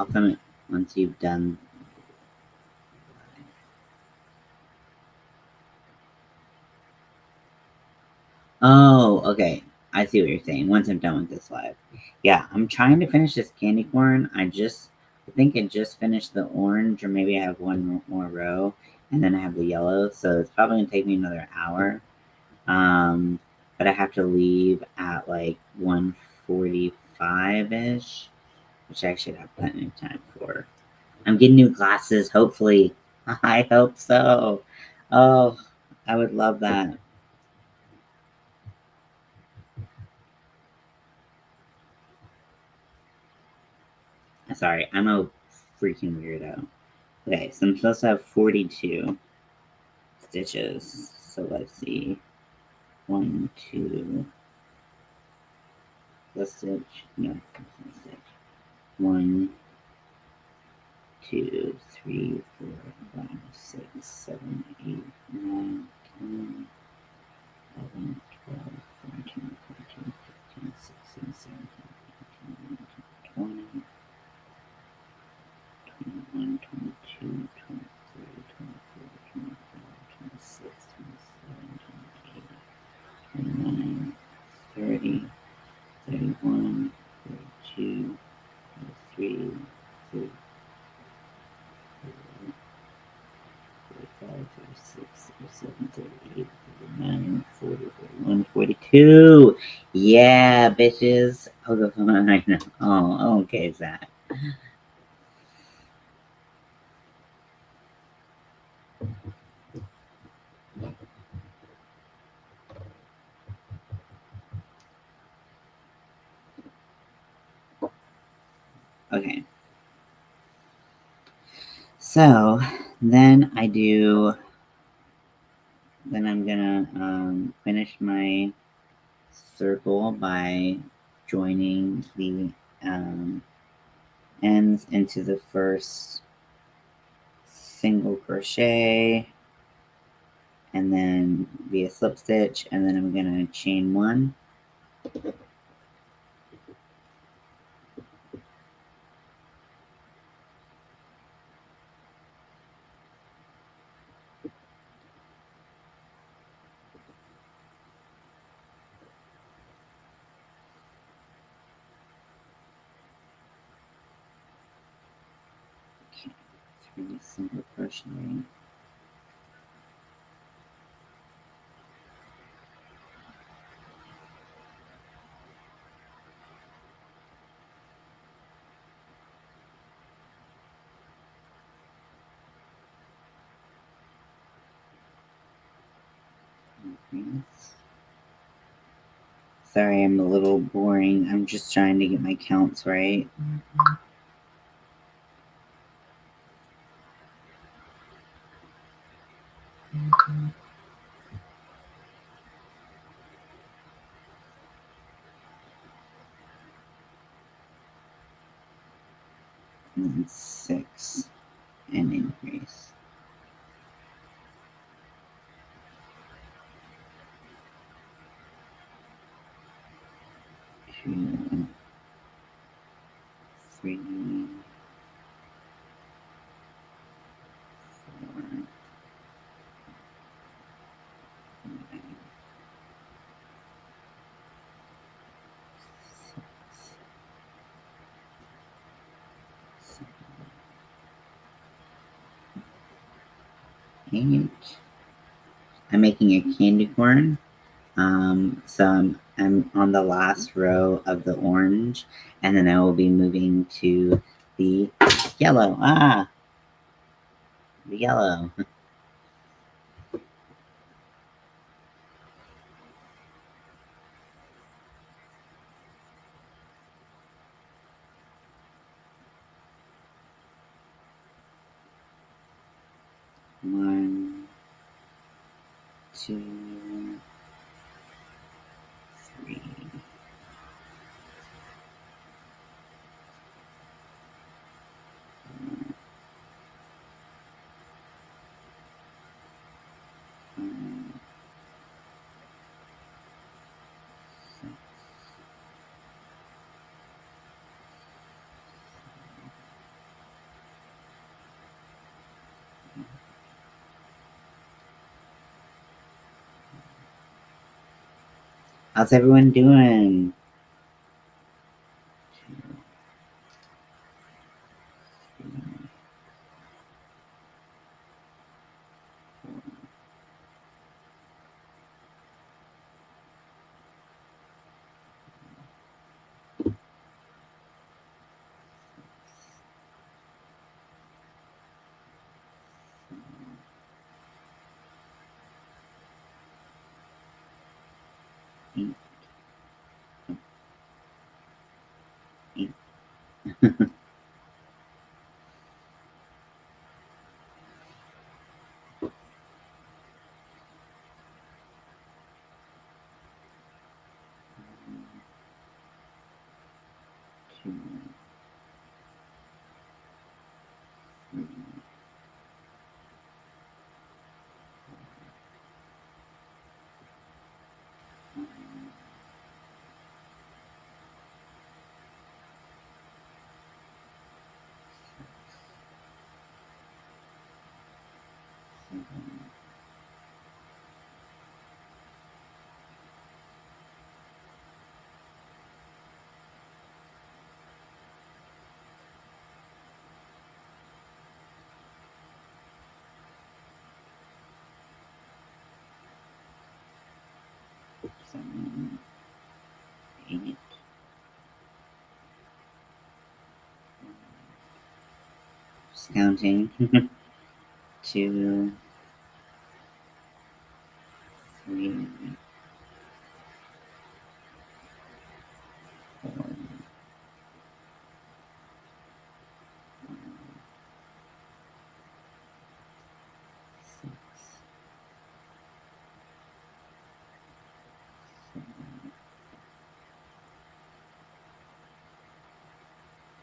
I'll film it once you've done. Oh, okay. I see what you're saying. Once I'm done with this live. Yeah, I'm trying to finish this candy corn. I think I just finished the orange, or maybe I have one more row, and then I have the yellow. So it's probably gonna take me another hour. But I have to leave at like 1:45 ish, which I should have plenty of time for. I'm getting new glasses, hopefully. I hope so. Oh, I would love that. Sorry, I'm a freaking weirdo. Okay, so I'm supposed to have 42 stitches. So let's see. 1, 2, plus stitch. No, plus stitch. 1, 2, 3, 4, 5, 6, 7, 8, 9, 10, 11, 12, 13, 14, 15, 16, 17, 18, 19, 20. 21, 22, 23, 24, 25, 26, 27, 28, 29, 30, 31, 32, 33, 34, 45, 46, 47, 38, 39, 40, 41, 42. Yeah, bitches. I'll go for mine right now. Oh, okay, Zach. Okay. So then I'm gonna finish my circle by joining the ends into the first single crochet, and then be a slip stitch, and then I'm gonna chain one. Okay, 3 single crochet. Sorry, I'm a little boring. I'm just trying to get my counts right. And then 6 and increase. 2, 3, 4, 5, 6, 7, 8. I'm making a candy corn. So I'm on the last row of the orange, and then I will be moving to the yellow. The yellow. One, 2, 3. 4, 5, 6, 7, How's everyone doing? Seven, 8. Just counting. 2, 3, 4, 6, 7,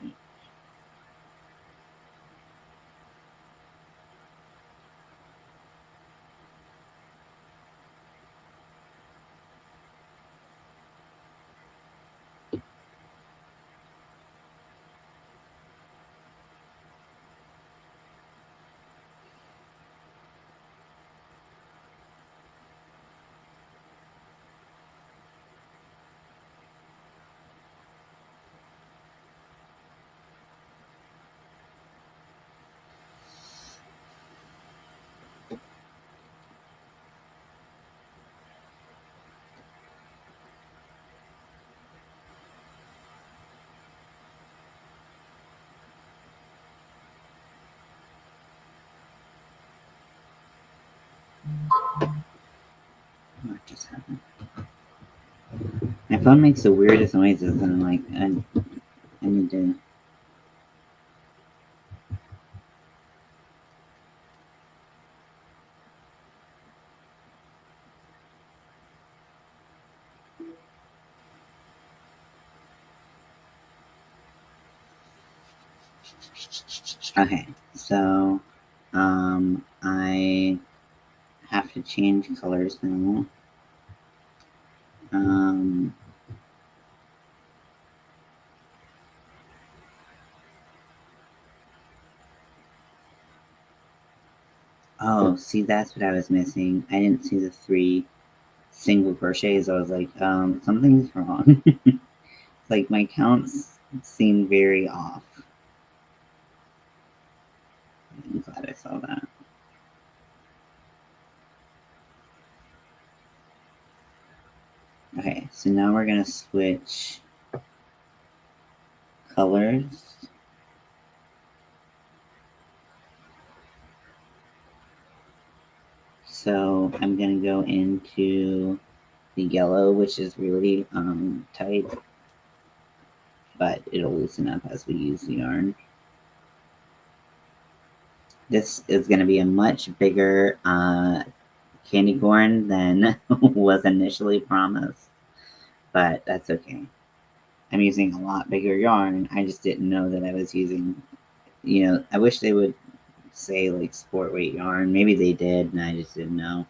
8. What just happened? My phone makes the weirdest noises, and I'm like, I need to. Okay, so I have to change colors now. Oh, see, that's what I was missing. I didn't see the 3 single crochets. I was like, something's wrong. Like, my counts seem very off. I'm glad I saw that. Okay, so now we're gonna switch colors. So I'm gonna go into the yellow, which is really tight, but it'll loosen up as we use the yarn. This is gonna be a much bigger candy corn than was initially promised, but that's okay. I'm using a lot bigger yarn. I just didn't know that I was using, I wish they would say like sport weight yarn. Maybe they did and I just didn't know.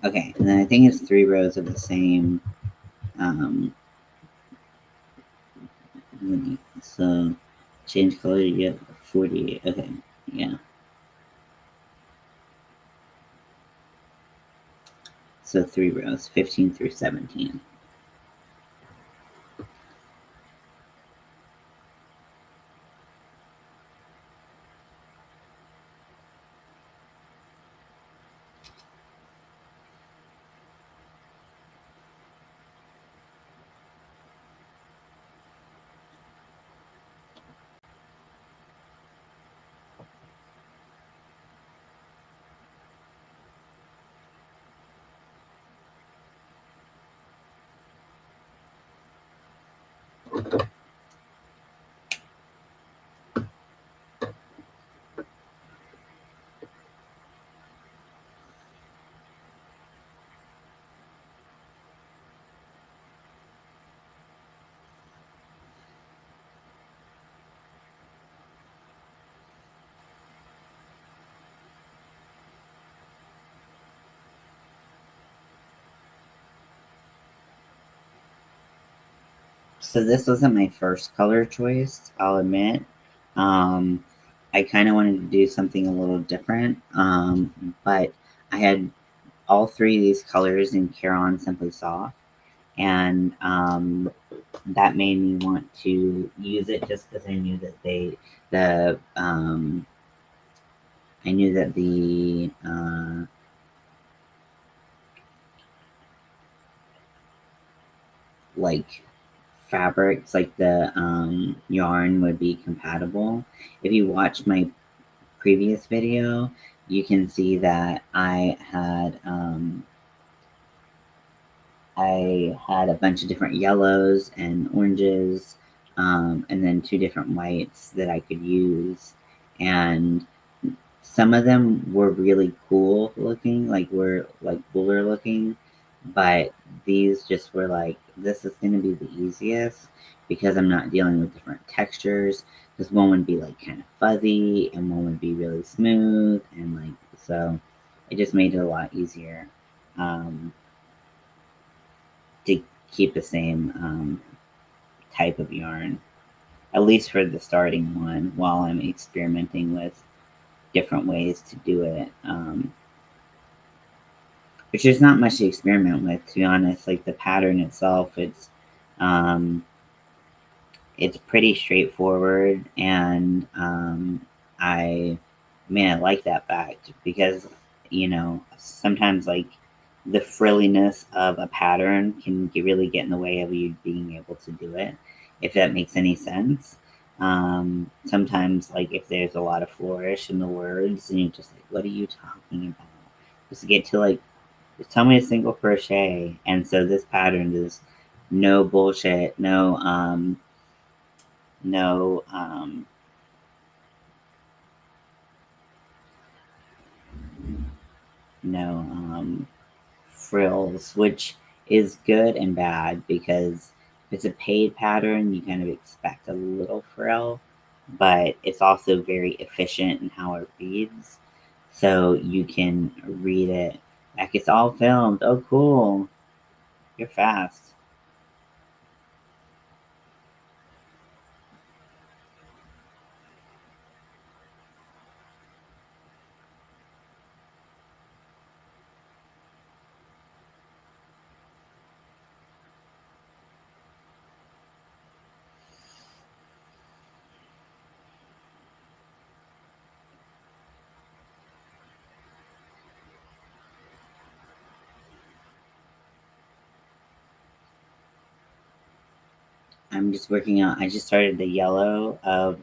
Okay, and then I think it's 3 rows of the same So change color, you get 48. Okay, yeah. So 3 rows, 15 through 17. So this wasn't my first color choice, I'll admit. Um, I kind of wanted to do something a little different, but I had all three of these colors in Caron Simply Soft, and that made me want to use it just because I knew that the I knew that the like fabrics, like the yarn, would be compatible. If you watch my previous video, you can see that I had a bunch of different yellows and oranges, and then two different whites that I could use. And some of them were really cool looking, were like cooler looking, but these just were like, this is going to be the easiest because I'm not dealing with different textures. Because one would be like kind of fuzzy and one would be really smooth, and like, so it just made it a lot easier. To keep the same type of yarn, at least for the starting one, while I'm experimenting with different ways to do it. Which there's not much to experiment with, to be honest. Like the pattern itself, um, it's pretty straightforward, and I man, I like that fact because sometimes like the frilliness of a pattern can really get in the way of you being able to do it, if that makes any sense. Sometimes, like if there's a lot of flourish in the words, and you're just like, "What are you talking about?" Just to get to like, just tell me a single crochet. And so this pattern is no bullshit, no no frills, which is good and bad because if it's a paid pattern, you kind of expect a little frill, but it's also very efficient in how it reads. So you can read it like it's all filmed. Oh, cool. You're fast. I'm just working on. I just started the yellow of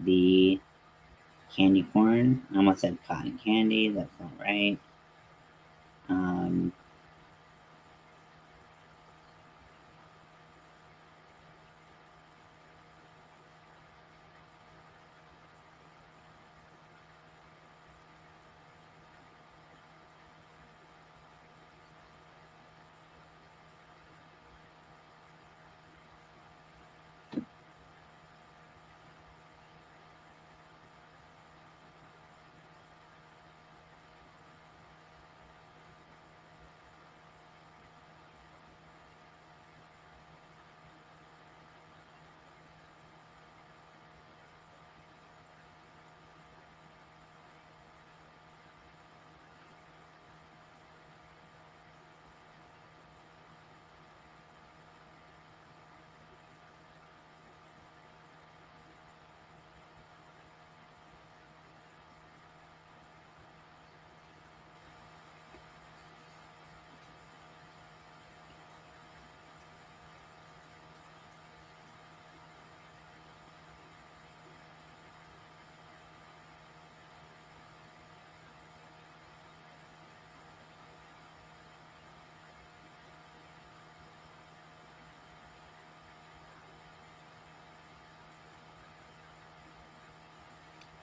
the candy corn. I almost said cotton candy. That's not right. Um,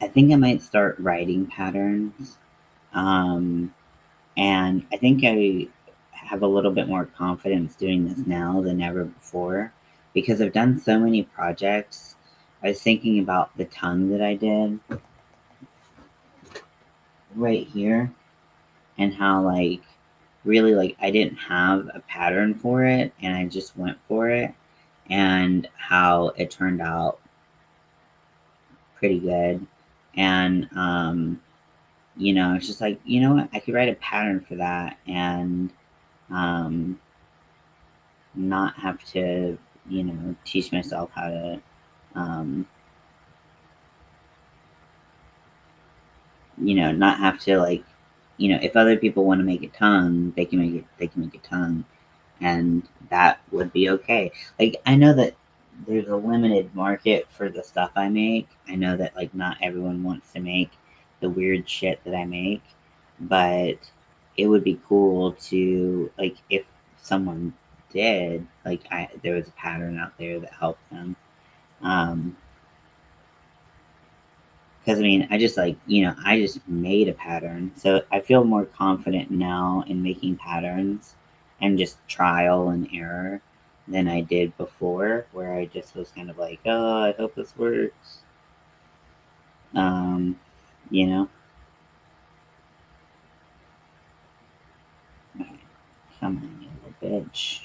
I think I might start writing patterns. Um, and I think I have a little bit more confidence doing this now than ever before because I've done so many projects. I was thinking about the tongue that I did right here and how, like, really, like, I didn't have a pattern for it and I just went for it, and how it turned out pretty good. And, it's just like, you know what? I could write a pattern for that and um, not have to, teach myself how to, um, not have to, like, if other people want to make a tongue, they can make it. They can make a tongue, and that would be okay. Like, I know that there's a limited market for the stuff I make. I know that, like, not everyone wants to make the weird shit that I make, but it would be cool to, like, if someone did, like, there was a pattern out there that helped them. Um, because I mean, I just, like, I just made a pattern. So I feel more confident now in making patterns and just trial and error than I did before, where I just was kind of like, oh, I hope this works. Um, you know? Okay, come on, you little bitch.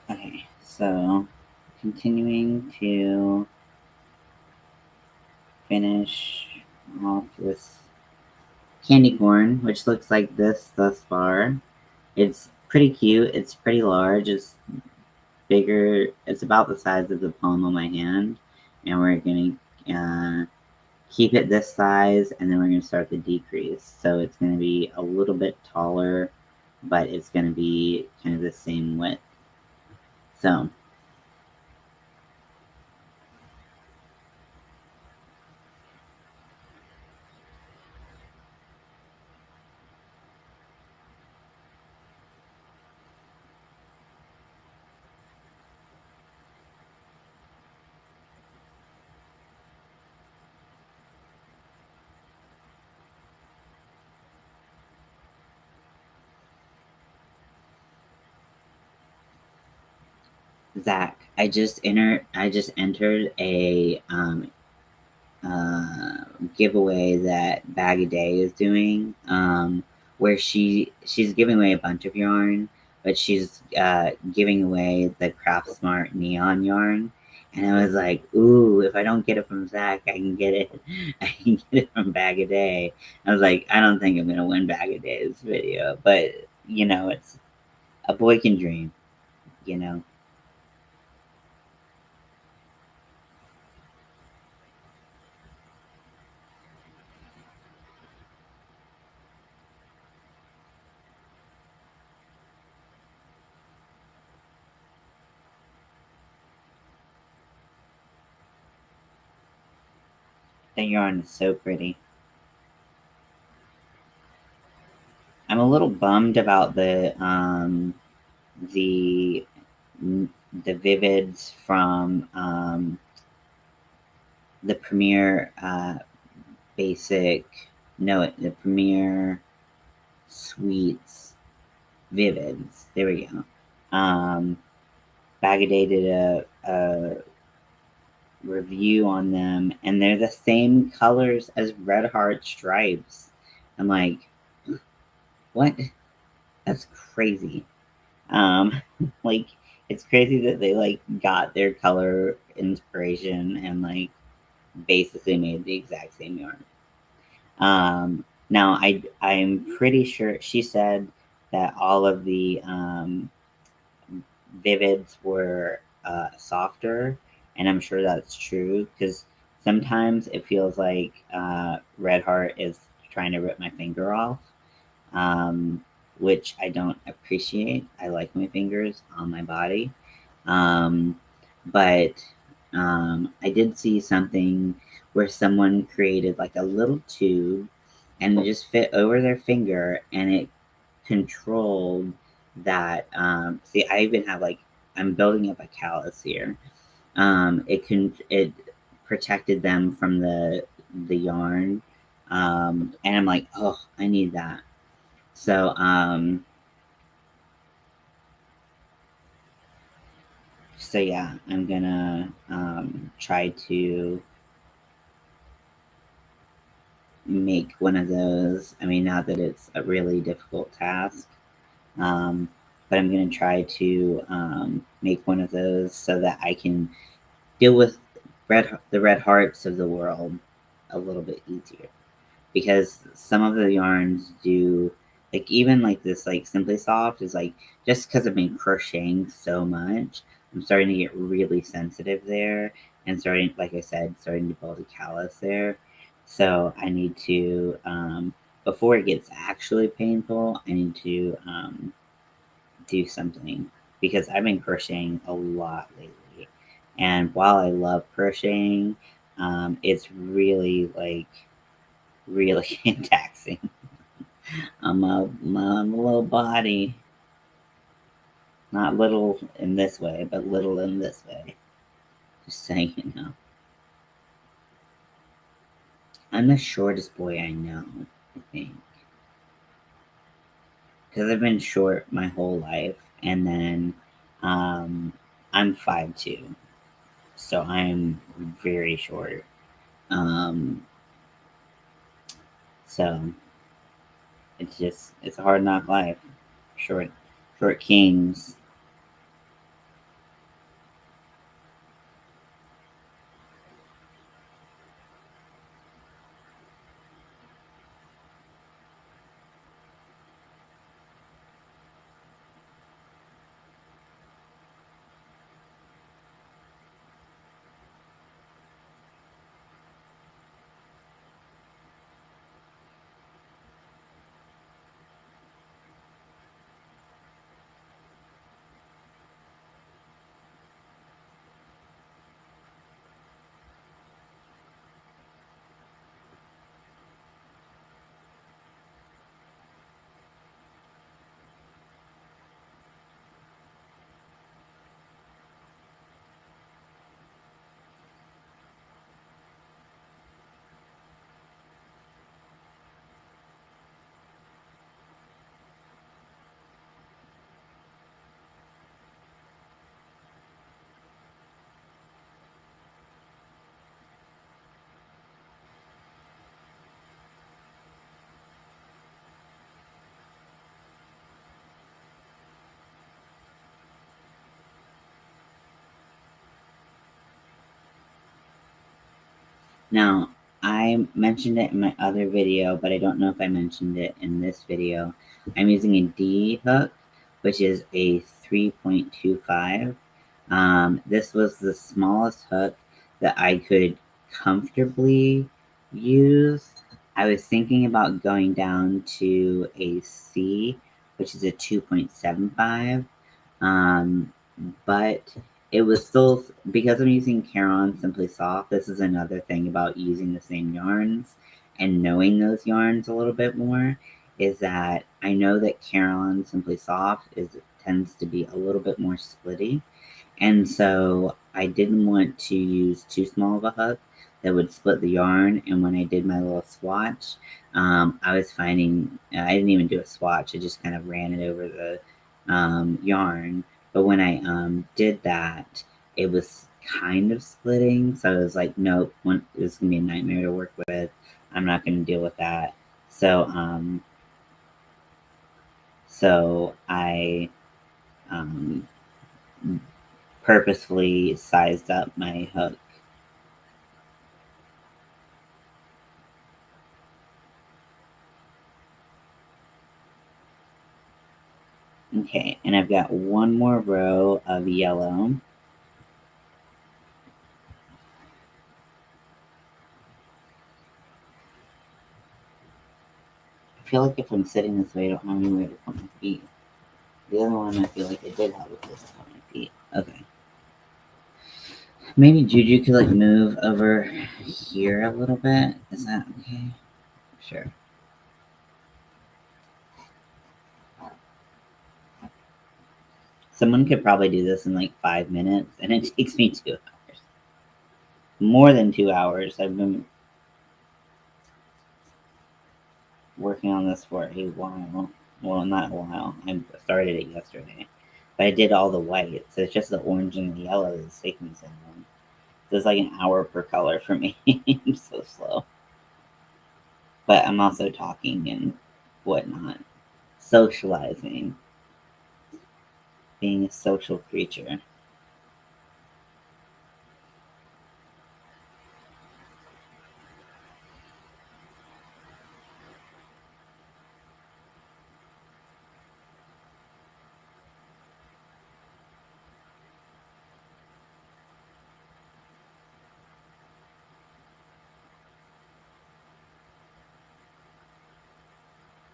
Okay, so continuing to finish off this candy corn, which looks like this thus far. It's pretty cute. It's pretty large. It's bigger. It's about the size of the palm of my hand, and we're gonna keep it this size, and then we're gonna start the decrease. So it's gonna be a little bit taller, but it's gonna be kind of the same width. So Zach, I just entered a uh, giveaway that Bag a Day is doing, where she's giving away a bunch of yarn, but she's giving away the Craft Smart neon yarn, And I was like, ooh, if I don't get it from Zach, I can get it. I can get it from Bag a Day. I was like, I don't think I'm gonna win Bag a Day's video, but it's a boy can dream. You know, that yarn is so pretty. I'm a little bummed about the the vivids from the Premiere Basic. No, the Premiere Sweets Vivids. There we go. Bagaday did a review on them, and they're the same colors as Red Heart stripes. I'm like, what? That's crazy. Um, like, it's crazy that they like got their color inspiration and like basically made the exact same yarn. Now I'm pretty sure she said that all of the vivids were softer, and I'm sure that's true because sometimes it feels like Red Heart is trying to rip my finger off, um, which I don't appreciate. I like my fingers on my body, um, but I did see something where someone created like a little tube and it just fit over their finger and it controlled that. See, I even have like, I'm building up a callus here. It protected them from the yarn. And I'm like, oh, I need that. So, yeah, I'm gonna try to make one of those. I mean, not that it's a really difficult task, um, but I'm gonna try to make one of those so that I can deal with the red hearts of the world a little bit easier. Because some of the yarns do, like, even like this like Simply Soft is like, just because I've been crocheting so much, I'm starting to get really sensitive there and starting, like I said, starting to build a callus there. So I need to before it gets actually painful, I need to do something because I've been crocheting a lot lately. And while I love crocheting, it's really like really taxing on my little body. Not little in this way, but little in this way. Just saying, I'm the shortest boy I know, I think. Because I've been short my whole life. And then I'm 5'2". So I'm very short. Um, so it's a hard knock life. Short, short kings. Now, I mentioned it in my other video, but I don't know if I mentioned it in this video. I'm using a D hook, which is a 3.25. This was the smallest hook that I could comfortably use. I was thinking about going down to a C, which is a 2.75. But it was still, because I'm using Caron Simply Soft, this is another thing about using the same yarns and knowing those yarns a little bit more, is that I know that Caron Simply Soft tends to be a little bit more splitty. And so I didn't want to use too small of a hook that would split the yarn. And when I did my little swatch, I was finding I didn't even do a swatch. I just kind of ran it over the yarn. But when I did that, it was kind of splitting. So I was like, nope, this is gonna be a nightmare to work with. I'm not gonna deal with that. So I um, purposefully sized up my hook. Okay, and I've got one more row of yellow. I feel like if I'm sitting this way, I don't have anywhere to put my feet. The other one, I feel like I did have a place to put my feet. Okay. Maybe Juju could like move over here a little bit. Is that okay? Sure. Someone could probably do this in like 5 minutes, and it takes me 2 hours. More than 2 hours. I've been working on this for a while. Well, not a while. I started it yesterday. But I did all the white, so it's just the orange and the yellow that's taking so long. So it's like an hour per color for me. I'm so slow. But I'm also talking and whatnot. Socializing. Being a social creature.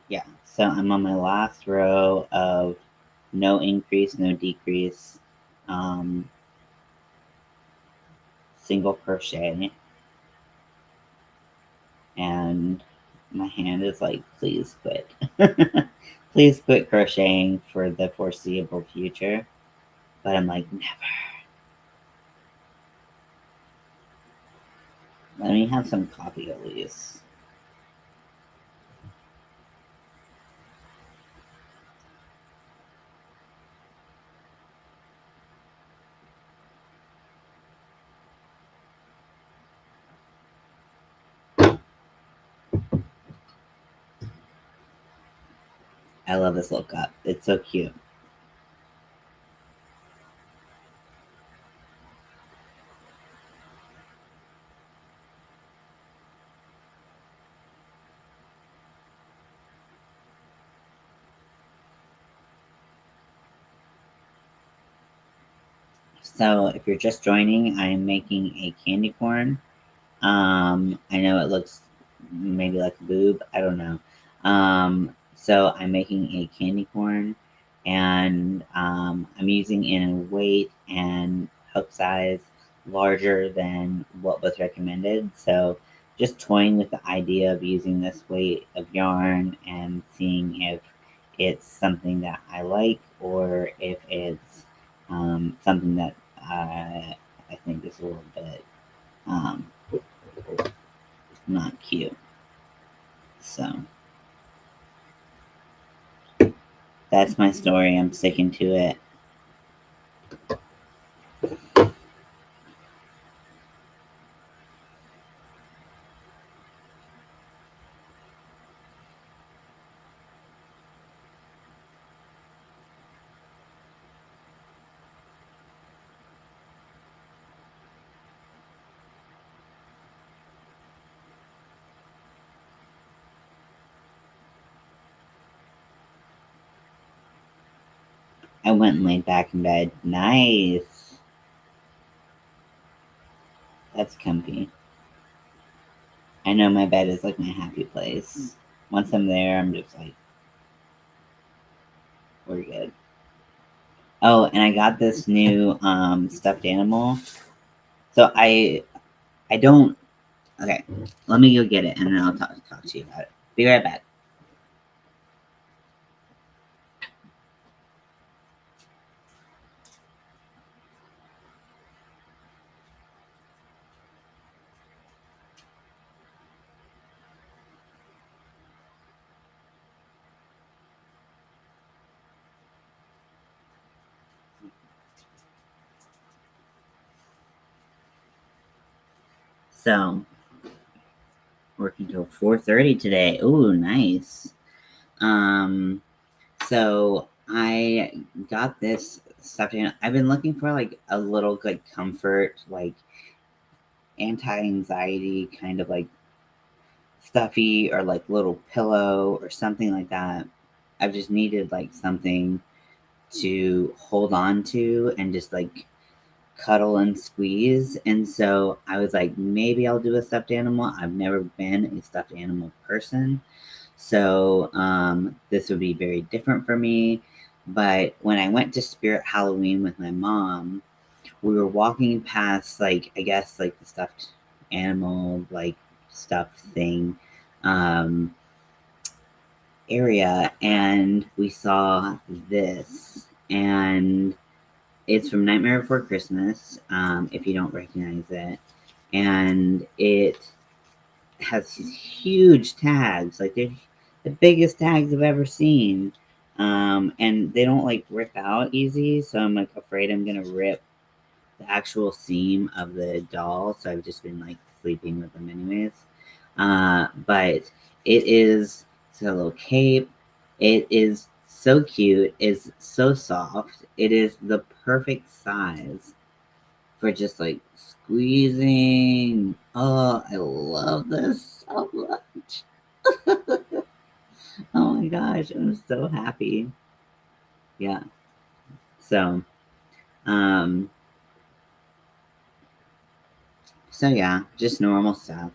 Yeah, so I'm on my last row of no increase, no decrease, single crochet, and my hand is like, please quit. Please quit crocheting for the foreseeable future. But I'm like, never. Let me have some coffee at least. I love this little cup. It's so cute. So if you're just joining, I'm making a candy corn. I know it looks maybe like a boob. I don't know. So I'm making a candy corn, and I'm using in a weight and hook size larger than what was recommended. So just toying with the idea of using this weight of yarn and seeing if it's something that I like or if it's something that I think is a little bit um, not cute. So that's my story. I'm sticking to it. I went and laid back in bed. Nice. That's comfy. I know my bed is like my happy place. Once I'm there, I'm just like, we're good. Oh, and I got this new stuffed animal. So I don't. Okay, let me go get it, and then I'll talk to you about it. Be right back. So, working till 4:30 today. Ooh, nice. Um, so I got this stuffed animal. I've been looking for like a little like comfort, like anti-anxiety kind of like stuffy or like little pillow or something like that. I've just needed like something to hold on to and just like cuddle and squeeze. And so I was like, maybe I'll do a stuffed animal. I've never been a stuffed animal person. So this would be very different for me. But when I went to Spirit Halloween with my mom, we were walking past like I guess like the stuffed animal like stuffed thing um, area, and we saw this, and it's from Nightmare Before Christmas. If you don't recognize it, and it has these huge tags, like they're the biggest tags I've ever seen. And they don't like rip out easy, so I'm like afraid I'm gonna rip the actual seam of the doll, so I've just been like sleeping with them anyways. But it is, it's got a little cape. It is so cute. It's so soft. It is the perfect size for just like squeezing. Oh, I love this so much. Oh my gosh, I'm so happy. Yeah. So, um, so yeah, just normal stuff.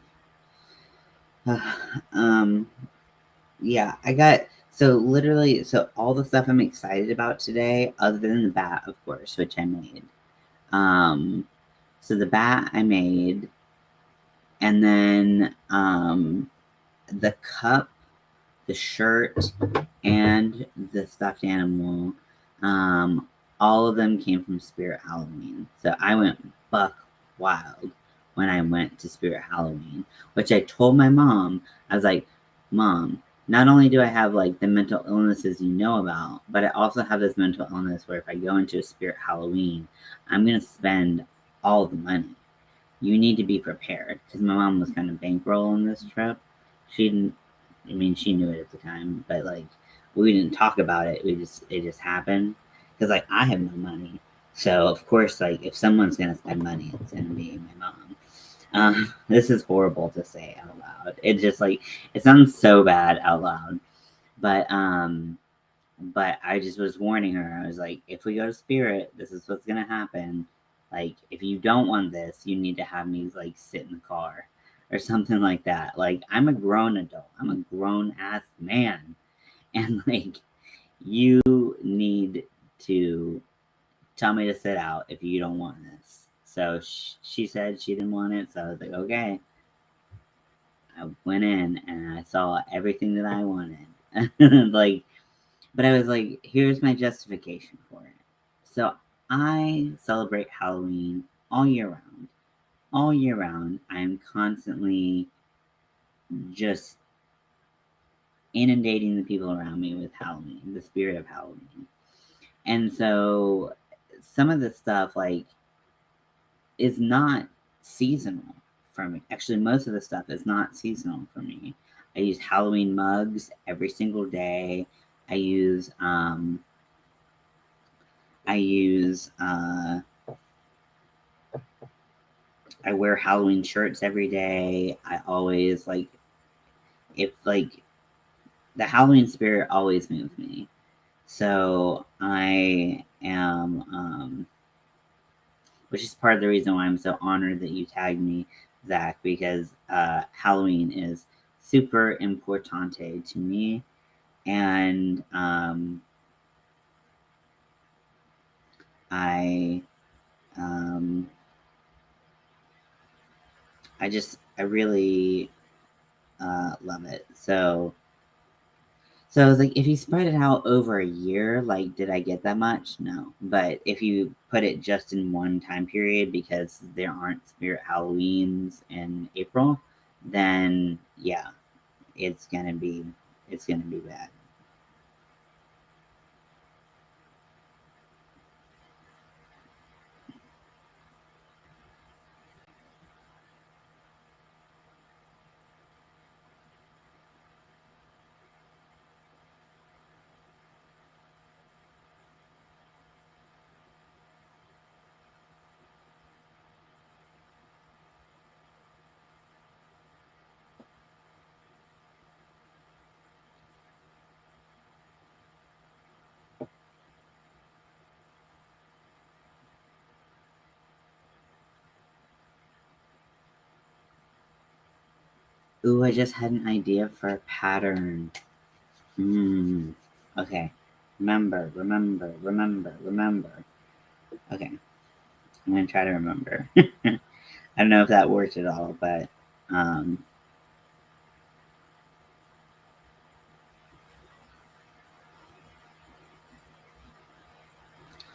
um, yeah, I got so literally so all the stuff I'm excited about today, other than the bat, of course, which I made. Um, so the bat I made, and then the cup, the shirt, and the stuffed animal. Um, all of them came from Spirit Halloween. So I went buck wild when I went to Spirit Halloween, which I told my mom. I was like, Mom, not only do I have like the mental illnesses you know about, but I also have this mental illness where if I go into a Spirit Halloween, I'm going to spend all the money. You need to be prepared, because my mom was kind of bankrolling this trip. She didn't, I mean, she knew it at the time, but like we didn't talk about it. It just happened because like I have no money, so of course like if someone's gonna spend money, it's gonna be my mom. This is horrible to say out loud. It just like it sounds so bad out loud, but I just was warning her. I was like, if we go to Spirit, this is what's gonna happen. Like, if you don't want this, you need to have me like sit in the car or something like that. Like, I'm a grown adult. I'm a grown ass man, and like, you need to tell me to sit out if you don't want this. So she said she didn't want it, so I was like, okay. I went in and I saw everything that I wanted. Like, but I was like, here's my justification for it. So I celebrate Halloween all year round. All year round, I am constantly just inundating the people around me with Halloween, the spirit of Halloween. And so some of the stuff like is not seasonal for me. Actually, most of the stuff is not seasonal for me. I use Halloween mugs every single day. I use I use I wear Halloween shirts every day. I always if like the Halloween spirit always moves me. So I am, which is part of the reason why I'm so honored that you tagged me, Zach, because Halloween is super importante to me. And I um, I really love it. So I was like, if you spread it out over a year, like, did I get that much? No. But if you put it just in one time period because there aren't Spirit Halloweens in April, then yeah, it's gonna be bad. Ooh, I just had an idea for a pattern. Hmm. Okay. Remember. Okay. I'm gonna try to remember. I don't know if that worked at all, but um,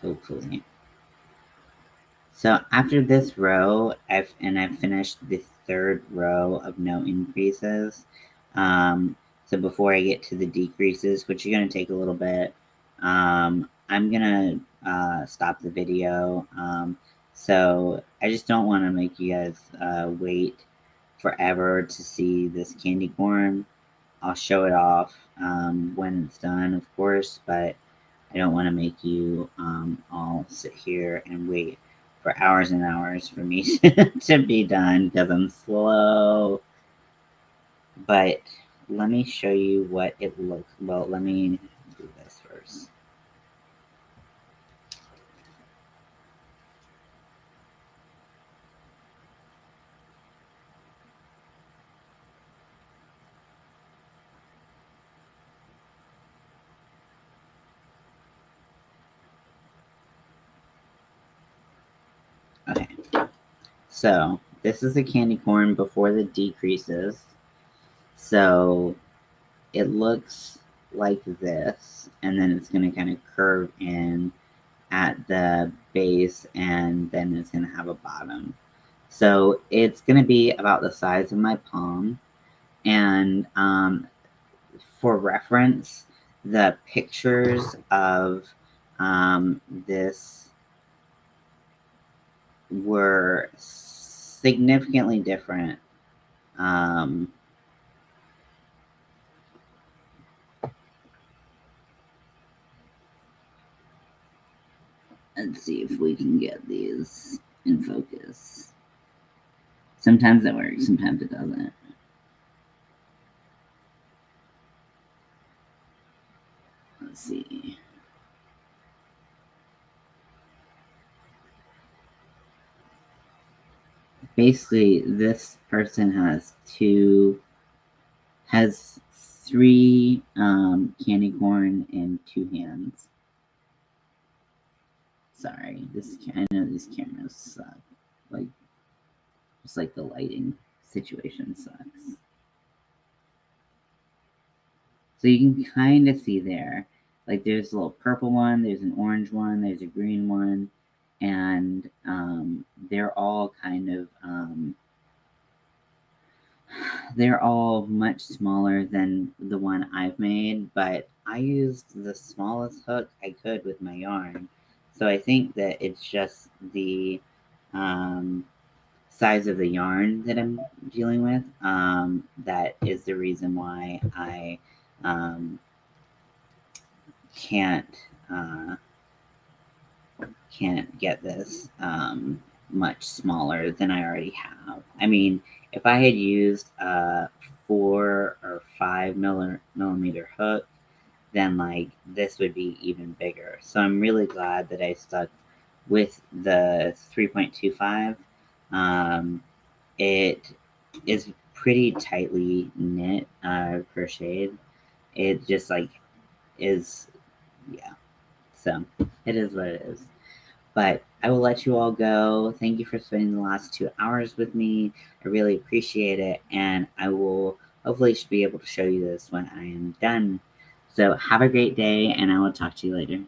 hopefully. So after this row, I've finished the third row of no increases. So before I get to the decreases, which are going to take a little bit, I'm going to stop the video. So I just don't want to make you guys wait forever to see this candy corn. I'll show it off when it's done, of course, but I don't want to make you all sit here and wait for hours and hours for me to be done because I'm slow. But let me show you what it looks. Well, let me do this first. Okay, so this is the candy corn before the decreases. So it looks like this, and then it's going to kind of curve in at the base, and then it's going to have a bottom. So it's going to be about the size of my palm. And for reference, the pictures of this were significantly different. Um, let's see if we can get these in focus. Sometimes it works, sometimes it doesn't. Let's see. Basically, this person has three candy corn in two hands. Sorry, I know these cameras suck. Like, just like the lighting situation sucks. So you can kind of see there, like there's a little purple one, there's an orange one, there's a green one, and they're all kind of they're all much smaller than the one I've made, but I used the smallest hook I could with my yarn. So I think that it's just the um, size of the yarn that I'm dealing with. That is the reason why I um, can't uh, can't get this much smaller than I already have. I mean, if I had used a 4 or 5 millimeter hook, then like this would be even bigger. So I'm really glad that I stuck with the 3.25. It is pretty tightly knit, crocheted. It just like is, yeah. So it is what it is. But I will let you all go. Thank you for spending the last 2 hours with me. I really appreciate it. And I will hopefully be able to show you this when I am done. So have a great day, and I will talk to you later.